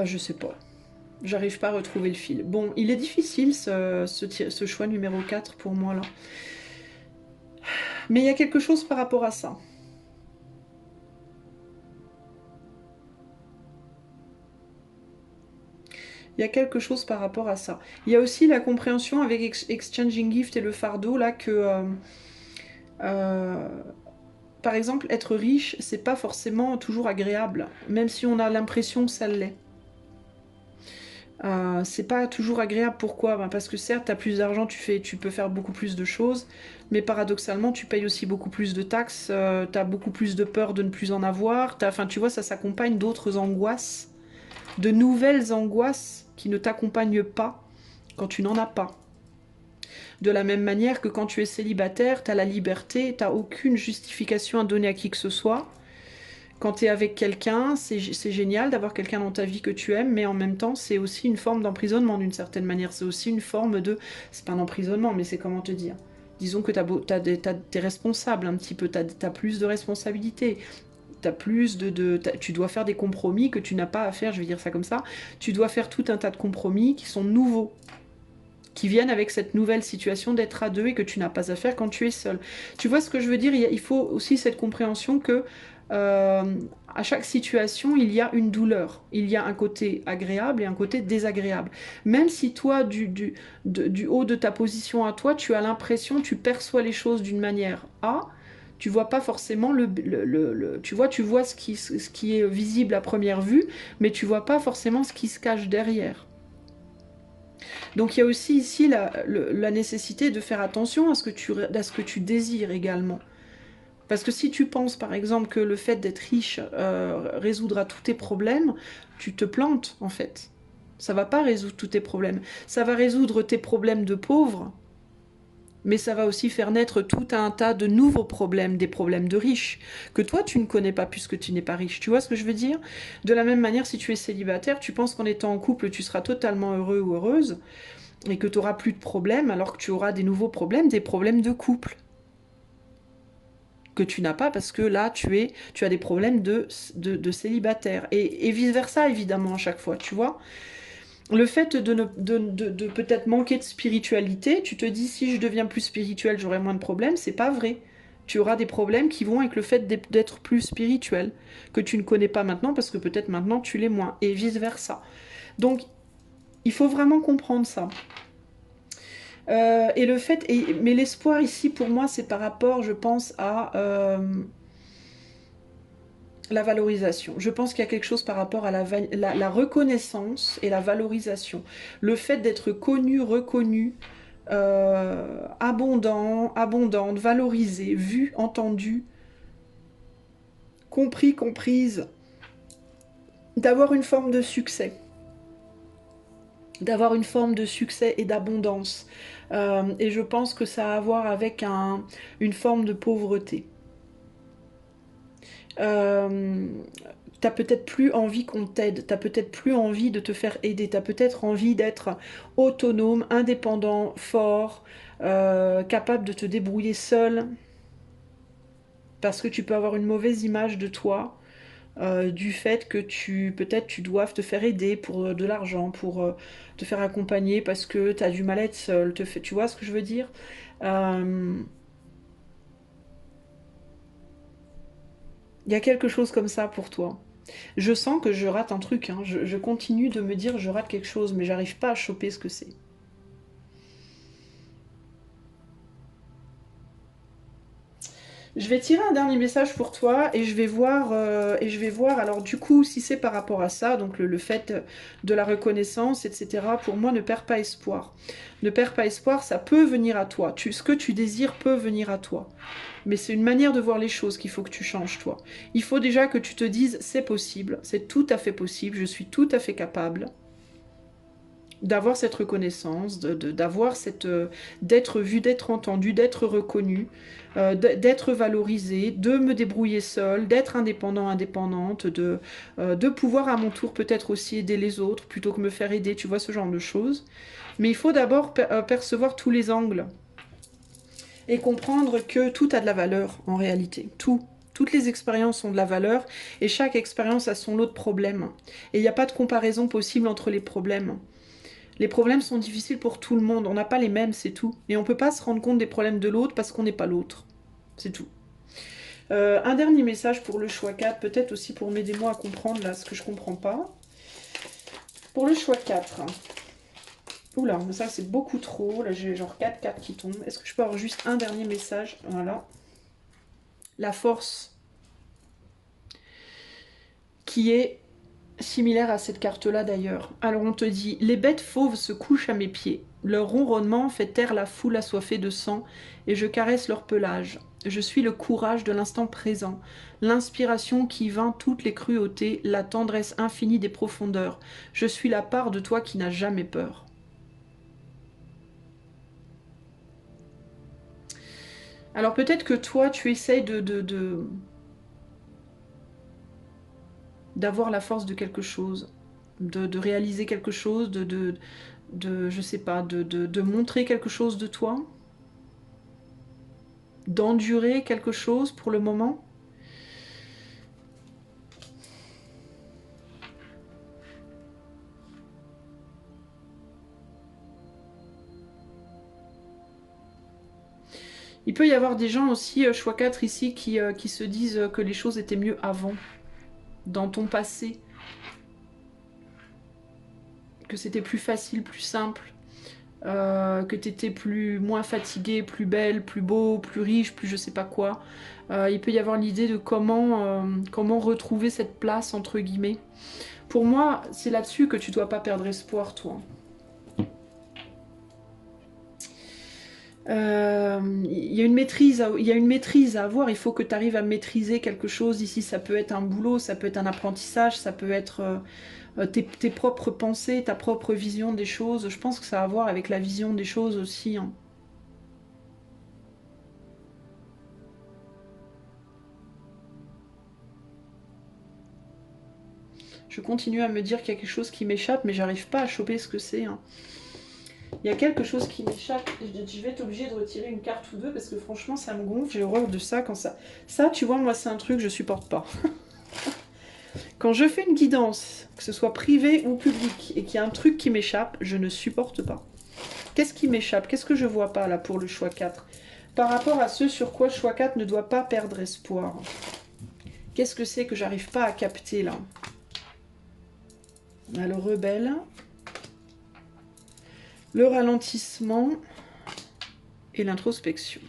S1: je sais pas. J'arrive pas à retrouver le fil. Bon, il est difficile ce choix numéro 4 pour moi là. Mais il y a quelque chose par rapport à ça. Il y a quelque chose par rapport à ça. Il y a aussi la compréhension avec Exchanging Gift et le fardeau là que... par exemple, être riche, c'est pas forcément toujours agréable, même si on a l'impression que ça l'est. C'est pas toujours agréable. Pourquoi? Ben parce que certes, tu as plus d'argent, tu peux faire beaucoup plus de choses, mais paradoxalement, tu payes aussi beaucoup plus de taxes, tu as beaucoup plus de peur de ne plus en avoir. Enfin, tu vois, ça s'accompagne d'autres angoisses, de nouvelles angoisses qui ne t'accompagnent pas quand tu n'en as pas. De la même manière que quand tu es célibataire, tu as la liberté, tu n'as aucune justification à donner à qui que ce soit. Quand tu es avec quelqu'un, c'est génial d'avoir quelqu'un dans ta vie que tu aimes, mais en même temps, c'est aussi une forme d'emprisonnement d'une certaine manière. C'est aussi une forme de... C'est pas un emprisonnement, mais c'est comment te dire. Disons que t'es responsable un petit peu, t'as plus de responsabilités. T'as plus tu dois faire des compromis que tu n'as pas à faire, je vais dire ça comme ça. Tu dois faire tout un tas de compromis qui sont nouveaux, qui viennent avec cette nouvelle situation d'être à deux et que tu n'as pas à faire quand tu es seul. Tu vois ce que je veux dire? Il faut aussi cette compréhension que à chaque situation, il y a une douleur. Il y a un côté agréable et un côté désagréable. Même si toi, du haut de ta position à toi, tu as l'impression, tu perçois les choses d'une manière A, tu vois pas forcément tu vois ce qui est visible à première vue, mais tu vois pas forcément ce qui se cache derrière. Donc il y a aussi ici la nécessité de faire attention à ce que tu désires également. Parce que si tu penses par exemple que le fait d'être riche résoudra tous tes problèmes, tu te plantes en fait. Ça va pas résoudre tous tes problèmes. Ça va résoudre tes problèmes de pauvre, mais ça va aussi faire naître tout un tas de nouveaux problèmes, des problèmes de riches, que toi tu ne connais pas puisque tu n'es pas riche. Tu vois ce que je veux dire? De la même manière, si tu es célibataire, tu penses qu'en étant en couple, tu seras totalement heureux ou heureuse, et que tu auras plus de problèmes, alors que tu auras des nouveaux problèmes, des problèmes de couple que tu n'as pas parce que là tu as des problèmes de célibataire et vice versa évidemment à chaque fois, tu vois. Le fait de peut-être manquer de spiritualité, tu te dis si je deviens plus spirituel j'aurai moins de problèmes, c'est pas vrai. Tu auras des problèmes qui vont avec le fait d'être plus spirituel, que tu ne connais pas maintenant parce que peut-être maintenant tu l'es moins, et vice versa. Donc il faut vraiment comprendre ça. Et le fait, mais l'espoir ici pour moi c'est par rapport, je pense, à la valorisation. Je pense qu'il y a quelque chose par rapport à la reconnaissance et la valorisation. Le fait d'être connu, reconnu, abondant, abondante, valorisé, vu, entendu, compris, comprise, d'avoir une forme de succès. D'avoir une forme de succès et d'abondance. Et je pense que ça a à voir avec une forme de pauvreté. T'as peut-être plus envie qu'on t'aide, t'as peut-être plus envie de te faire aider, t'as peut-être envie d'être autonome, indépendant, fort, capable de te débrouiller seul, parce que tu peux avoir une mauvaise image de toi, du fait que peut-être tu doives te faire aider pour de l'argent, pour te faire accompagner parce que tu as du mal à être seul, tu vois ce que je veux dire? Il y a quelque chose comme ça pour toi. Je sens que je rate un truc, hein. Je continue de me dire je rate quelque chose, mais j'arrive pas à choper ce que c'est. Je vais tirer un dernier message pour toi et je vais voir alors du coup si c'est par rapport à ça, donc le fait de la reconnaissance, etc. Pour moi, ne perds pas espoir. Ne perds pas espoir, ça peut venir à toi. Ce que tu désires peut venir à toi. Mais c'est une manière de voir les choses qu'il faut que tu changes, toi. Il faut déjà que tu te dises c'est possible, c'est tout à fait possible, je suis tout à fait capable d'avoir cette reconnaissance, d'avoir d'être vu, d'être entendu, d'être reconnu, d'être valorisé, de me débrouiller seule, d'être indépendant, indépendante, de pouvoir à mon tour peut-être aussi aider les autres plutôt que me faire aider, tu vois, ce genre de choses. Mais il faut d'abord percevoir tous les angles et comprendre que tout a de la valeur en réalité, tout. Toutes les expériences ont de la valeur et chaque expérience a son lot de problèmes. Et il n'y a pas de comparaison possible entre les problèmes. Les problèmes sont difficiles pour tout le monde, on n'a pas les mêmes, c'est tout. Et on ne peut pas se rendre compte des problèmes de l'autre parce qu'on n'est pas l'autre. C'est tout. Un dernier message pour le choix 4, peut-être aussi pour m'aider moi à comprendre là ce que je comprends pas. Pour le choix 4. Oula, mais ça c'est beaucoup trop. Là j'ai genre 4 cartes qui tombent. Est-ce que je peux avoir juste un dernier message? Voilà. La force qui est similaire à cette carte-là d'ailleurs. Alors on te dit, les bêtes fauves se couchent à mes pieds. Leur ronronnement fait taire la foule assoiffée de sang, et je caresse leur pelage. Je suis le courage de l'instant présent, l'inspiration qui vainc toutes les cruautés, la tendresse infinie des profondeurs. Je suis la part de toi qui n'a jamais peur. Alors peut-être que toi, tu essayes d'avoir la force de quelque chose, de réaliser quelque chose, je sais pas, de montrer quelque chose de toi, d'endurer quelque chose pour le moment. Il peut y avoir des gens aussi, choix 4 ici, qui se disent que les choses étaient mieux avant, dans ton passé. Que c'était plus facile, plus simple. Que tu étais moins fatigué, plus belle, plus beau, plus riche, plus je sais pas quoi. Il peut y avoir l'idée de comment retrouver cette place, entre guillemets. Pour moi, c'est là-dessus que tu dois pas perdre espoir, toi. Il y a une maîtrise à avoir, il faut que tu arrives à maîtriser quelque chose. Ici, ça peut être un boulot, ça peut être un apprentissage, ça peut être tes propres pensées, ta propre vision des choses. Je pense que ça a à voir avec la vision des choses aussi. Hein. Je continue à me dire qu'il y a quelque chose qui m'échappe, mais j'arrive pas à choper ce que c'est. Hein. Il y a quelque chose qui m'échappe. Je vais être obligée de retirer une carte ou deux parce que franchement, ça me gonfle. J'ai horreur de ça quand ça... Ça, tu vois, moi, c'est un truc que je supporte pas. Quand je fais une guidance, que ce soit privé ou public, et qu'il y a un truc qui m'échappe, je ne supporte pas. Qu'est-ce qui m'échappe? Qu'est-ce que je vois pas là pour le choix 4? Par rapport à ce sur quoi choix 4 ne doit pas perdre espoir. Qu'est-ce que c'est que j'arrive pas à capter là? Le rebelle. Le ralentissement. Et l'introspection.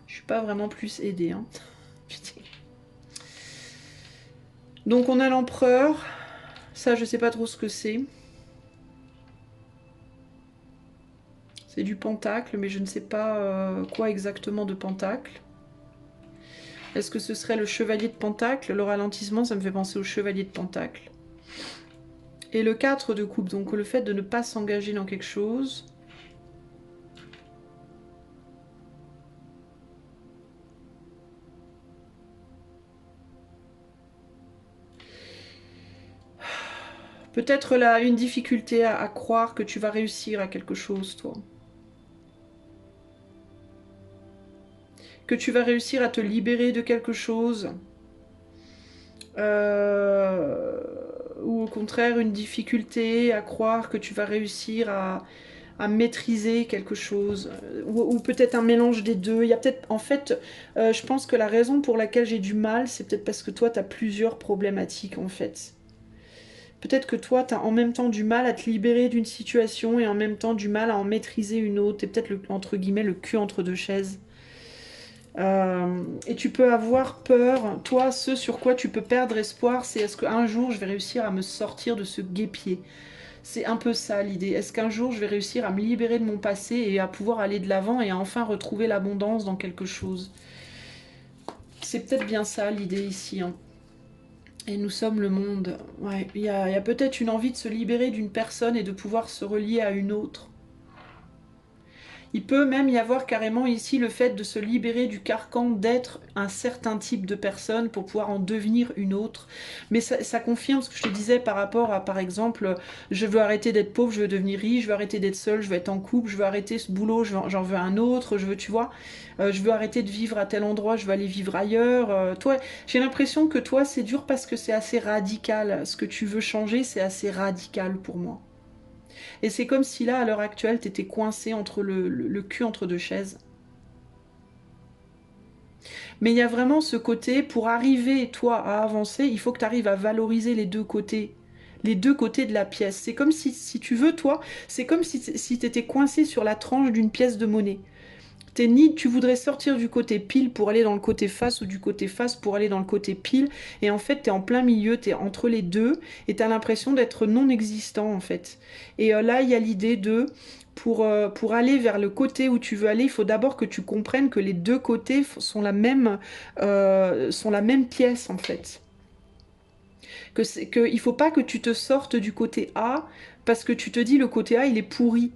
S1: Je suis pas vraiment plus aidée. Hein. Putain. Donc on a l'empereur. Ça, je sais pas trop ce que c'est. C'est du pentacle, mais je ne sais pas quoi exactement de pentacle. Est-ce que ce serait le chevalier de pentacle? Le ralentissement, ça me fait penser au chevalier de pentacle. Et le 4 de coupe, donc le fait de ne pas s'engager dans quelque chose. Peut-être là, une difficulté à croire que tu vas réussir à quelque chose, toi. Que tu vas réussir à te libérer de quelque chose. Ou au contraire, une difficulté à croire que tu vas réussir à maîtriser quelque chose. Ou peut-être un mélange des deux. Il y a peut-être, en fait, je pense que la raison pour laquelle j'ai du mal, c'est peut-être parce que toi, tu as plusieurs problématiques, en fait. Peut-être que toi, tu as en même temps du mal à te libérer d'une situation et en même temps du mal à en maîtriser une autre. T'es peut-être, entre guillemets, le cul entre deux chaises. Et tu peux avoir peur. Toi, ce sur quoi tu peux perdre espoir, c'est est-ce qu'un jour, je vais réussir à me sortir de ce guêpier? C'est un peu ça l'idée. Est-ce qu'un jour, je vais réussir à me libérer de mon passé et à pouvoir aller de l'avant et à enfin retrouver l'abondance dans quelque chose? C'est peut-être bien ça l'idée ici. Hein. Et nous sommes le monde. Ouais, il y a peut-être une envie de se libérer d'une personne et de pouvoir se relier à une autre. Il peut même y avoir carrément ici le fait de se libérer du carcan d'être un certain type de personne pour pouvoir en devenir une autre. Mais ça confirme ce que je te disais par rapport à, par exemple, je veux arrêter d'être pauvre, je veux devenir riche, je veux arrêter d'être seule, je veux être en couple, je veux arrêter ce boulot, j'en veux un autre, je veux, tu vois, je veux arrêter de vivre à tel endroit, je veux aller vivre ailleurs. Toi, j'ai l'impression que toi, c'est dur parce que c'est assez radical. Ce que tu veux changer, c'est assez radical pour moi. Et c'est comme si là, à l'heure actuelle, t'étais coincé entre le cul entre deux chaises. Mais il y a vraiment ce côté, pour arriver, toi, à avancer, il faut que tu arrives à valoriser les deux côtés. Les deux côtés de la pièce. C'est comme si tu veux, toi, c'est comme si tu étais coincé sur la tranche d'une pièce de monnaie. Tu voudrais sortir du côté pile pour aller dans le côté face ou du côté face pour aller dans le côté pile. Et en fait, tu es en plein milieu, tu es entre les deux et tu as l'impression d'être non existant en fait. Et là, il y a l'idée de... Pour aller vers le côté où tu veux aller, il faut d'abord que tu comprennes que les deux côtés sont la même pièce en fait. Il faut pas que tu te sortes du côté A parce que tu te dis le côté A il est pourri.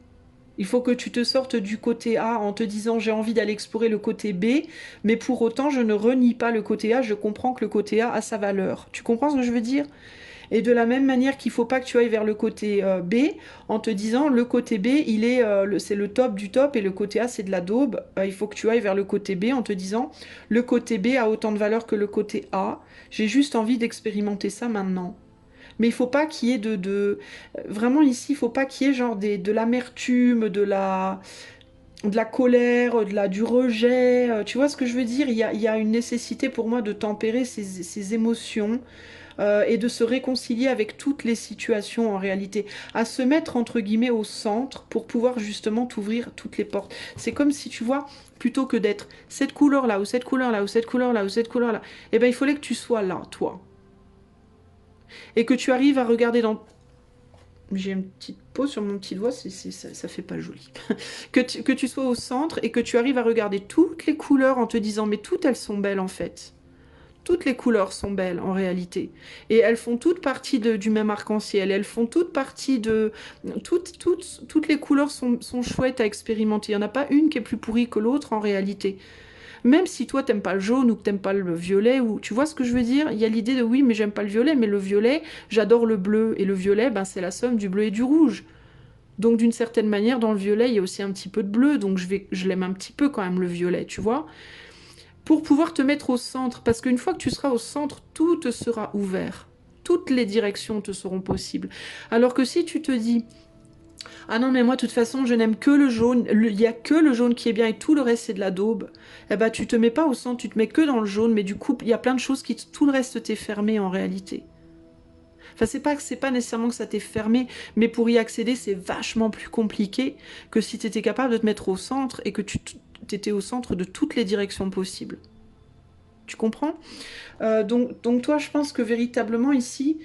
S1: Il faut que tu te sortes du côté A en te disant j'ai envie d'aller explorer le côté B, mais pour autant je ne renie pas le côté A, je comprends que le côté A a sa valeur. Tu comprends ce que je veux dire? Et de la même manière qu'il ne faut pas que tu ailles vers le côté B en te disant le côté B c'est le top du top et le côté A c'est de la daube. Il faut que tu ailles vers le côté B en te disant le côté B a autant de valeur que le côté A. J'ai juste envie d'expérimenter ça maintenant. Mais il faut pas qu'il y ait vraiment ici, il faut pas qu'il y ait genre de l'amertume, de la colère, du rejet. Tu vois ce que je veux dire? Il y a une nécessité pour moi de tempérer ces émotions et de se réconcilier avec toutes les situations en réalité. À se mettre entre guillemets au centre pour pouvoir justement t'ouvrir toutes les portes. C'est comme si tu vois, plutôt que d'être cette couleur là ou cette couleur là ou cette couleur là ou cette couleur là, eh ben il fallait que tu sois là, toi. Et que tu arrives à regarder dans... J'ai une petite pause sur mon petit doigt, ça fait pas joli. que tu sois au centre et que tu arrives à regarder toutes les couleurs en te disant mais toutes elles sont belles en fait. Toutes les couleurs sont belles en réalité. Et elles font toutes partie du même arc-en-ciel. Elles font toutes partie de... Toutes les couleurs sont chouettes à expérimenter. Il n'y en a pas une qui est plus pourrie que l'autre en réalité. Même si toi t'aimes pas le jaune ou que t'aimes pas le violet, ou tu vois ce que je veux dire, il y a l'idée de oui mais j'aime pas le violet, mais le violet, j'adore le bleu, et le violet, ben, c'est la somme du bleu et du rouge. Donc d'une certaine manière, dans le violet, il y a aussi un petit peu de bleu, donc je l'aime un petit peu quand même le violet, tu vois. Pour pouvoir te mettre au centre, parce qu'une fois que tu seras au centre, tout te sera ouvert. Toutes les directions te seront possibles. Alors que si tu te dis... Ah non, mais moi, de toute façon, je n'aime que le jaune. Il n'y a que le jaune qui est bien et tout le reste, c'est de la daube. Eh ben, tu te mets pas au centre, tu te mets que dans le jaune, mais du coup, il y a plein de choses tout le reste t'est fermé en réalité. Enfin, c'est pas nécessairement que ça t'est fermé, mais pour y accéder, c'est vachement plus compliqué que si tu étais capable de te mettre au centre et que tu étais au centre de toutes les directions possibles. Tu comprends? Donc toi, je pense que véritablement ici,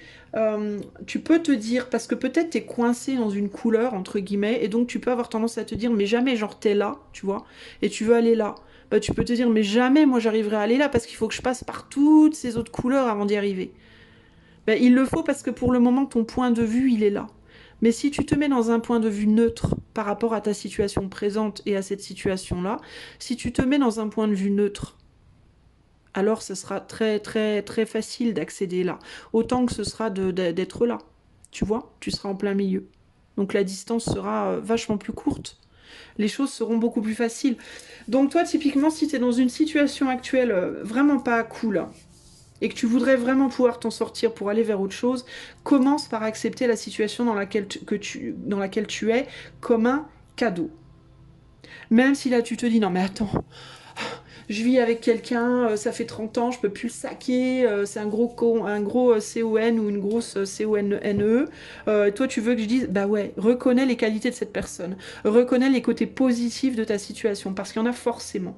S1: tu peux te dire, parce que peut-être t'es coincé dans une couleur, entre guillemets, et donc tu peux avoir tendance à te dire, mais jamais, genre t'es là, tu vois, et tu veux aller là. Bah, tu peux te dire, mais jamais moi j'arriverai à aller là, parce qu'il faut que je passe par toutes ces autres couleurs avant d'y arriver. Bah, il le faut parce que pour le moment, ton point de vue, il est là. Mais si tu te mets dans un point de vue neutre par rapport à ta situation présente et à cette situation-là, si tu te mets dans un point de vue neutre, alors ce sera très très très facile d'accéder là. Autant que ce sera d'être là. Tu vois, tu seras en plein milieu. Donc la distance sera vachement plus courte. Les choses seront beaucoup plus faciles. Donc toi, typiquement, si tu es dans une situation actuelle vraiment pas cool, hein, et que tu voudrais vraiment pouvoir t'en sortir pour aller vers autre chose, commence par accepter la situation dans laquelle tu es comme un cadeau. Même si là tu te dis, non mais attends, je vis avec quelqu'un, ça fait 30 ans, je peux plus le saquer, c'est un gros CON ou une grosse CONNE. Toi, tu veux que je dise, bah ouais, reconnais les qualités de cette personne, reconnais les côtés positifs de ta situation, parce qu'il y en a forcément.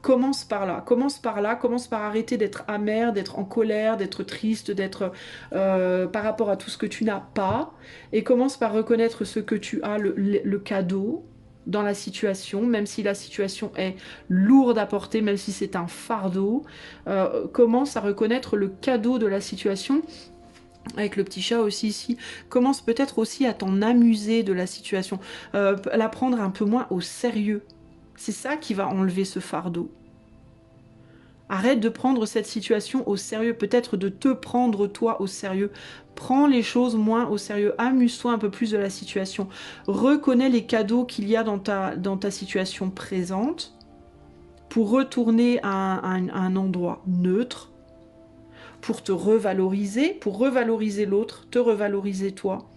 S1: Commence par là, commence par là, commence par arrêter d'être amer, d'être en colère, d'être triste, d'être par rapport à tout ce que tu n'as pas, et commence par reconnaître ce que tu as, le cadeau, dans la situation, même si la situation est lourde à porter, même si c'est un fardeau, commence à reconnaître le cadeau de la situation, avec le petit chat aussi ici, commence peut-être aussi à t'en amuser de la situation, la prendre un peu moins au sérieux. C'est ça qui va enlever ce fardeau. Arrête de prendre cette situation au sérieux, peut-être de te prendre toi au sérieux. Prends les choses moins au sérieux, amuse-toi un peu plus de la situation. Reconnais les cadeaux qu'il y a dans ta situation présente pour retourner à un endroit neutre, pour te revaloriser, pour revaloriser l'autre, te revaloriser toi.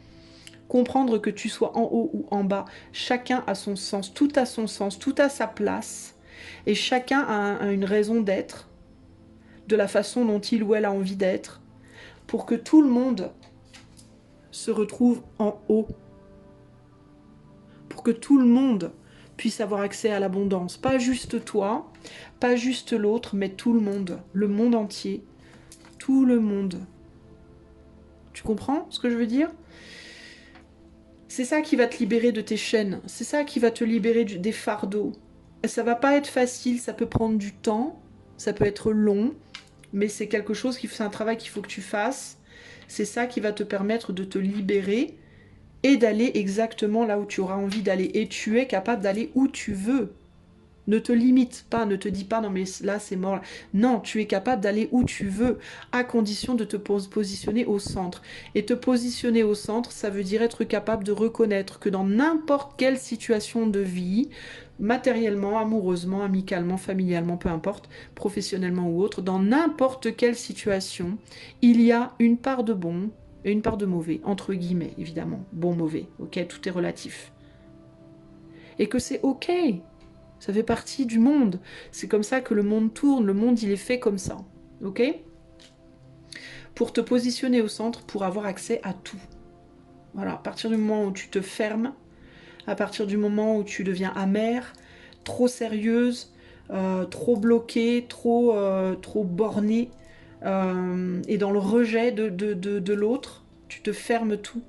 S1: Comprendre que tu sois en haut ou en bas, chacun a son sens, tout a son sens, tout a sa place, et chacun a une raison d'être, de la façon dont il ou elle a envie d'être, pour que tout le monde se retrouve en haut, pour que tout le monde puisse avoir accès à l'abondance. Pas juste toi, pas juste l'autre, mais tout le monde entier, tout le monde. Tu comprends ce que je veux dire? C'est ça qui va te libérer de tes chaînes, c'est ça qui va te libérer des fardeaux. Ça va pas être facile, ça peut prendre du temps, ça peut être long, mais c'est quelque chose, c'est un travail qu'il faut que tu fasses. C'est ça qui va te permettre de te libérer et d'aller exactement là où tu auras envie d'aller. Et tu es capable d'aller où tu veux. Ne te limite pas, ne te dis pas non mais là c'est mort. Non, tu es capable d'aller où tu veux, à condition de te positionner au centre. Et te positionner au centre, ça veut dire être capable de reconnaître que dans n'importe quelle situation de vie, matériellement, amoureusement, amicalement, familialement, peu importe, professionnellement ou autre, dans n'importe quelle situation, il y a une part de bon et une part de mauvais, entre guillemets, évidemment. Bon, mauvais, ok, tout est relatif. Et que c'est ok. Ça fait partie du monde. C'est comme ça que le monde tourne. Le monde, il est fait comme ça. Ok? Pour te positionner au centre, pour avoir accès à tout. Voilà, à partir du moment où tu te fermes, à partir du moment où tu deviens amère, trop sérieuse, trop bloquée, trop bornée, et dans le rejet de l'autre, tu te fermes tout.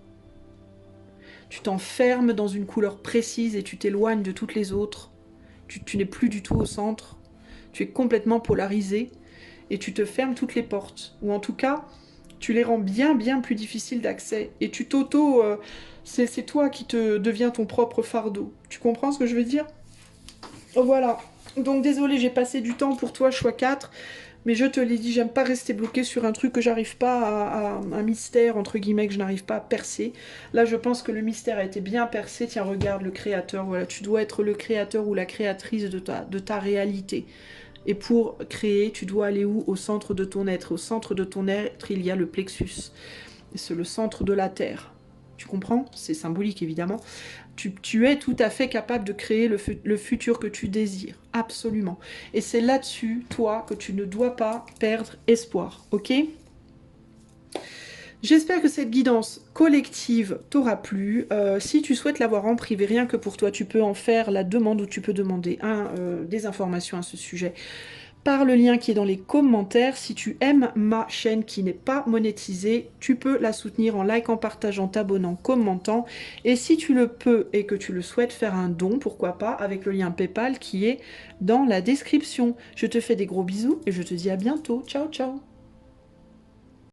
S1: Tu t'enfermes dans une couleur précise et tu t'éloignes de toutes les autres. Tu n'es plus du tout au centre, tu es complètement polarisé et tu te fermes toutes les portes. Ou en tout cas, tu les rends bien plus difficiles d'accès. Et tu c'est toi qui te deviens ton propre fardeau. Tu comprends ce que je veux dire? Voilà. Donc désolé, j'ai passé du temps pour toi, choix 4. Mais je te l'ai dit, j'aime pas rester bloqué sur un truc que j'arrive pas à un mystère, entre guillemets, que je n'arrive pas à percer. Là, je pense que le mystère a été bien percé. Tiens, regarde, le créateur, voilà, tu dois être le créateur ou la créatrice de ta réalité. Et pour créer, tu dois aller où? Au centre de ton être. Au centre de ton être, il y a le plexus. C'est le centre de la Terre. Tu comprends? C'est symbolique, évidemment. Tu es tout à fait capable de créer le futur que tu désires. Absolument. Et c'est là-dessus, toi, que tu ne dois pas perdre espoir. Ok? J'espère que cette guidance collective t'aura plu. Si tu souhaites l'avoir en privé, rien que pour toi, tu peux en faire la demande ou tu peux demander des informations à ce sujet par le lien qui est dans les commentaires. Si tu aimes ma chaîne qui n'est pas monétisée, tu peux la soutenir en likant, partageant, t'abonnant, commentant. Et si tu le peux et que tu le souhaites faire un don, pourquoi pas, avec le lien PayPal qui est dans la description. Je te fais des gros bisous et je te dis à bientôt. Ciao, ciao!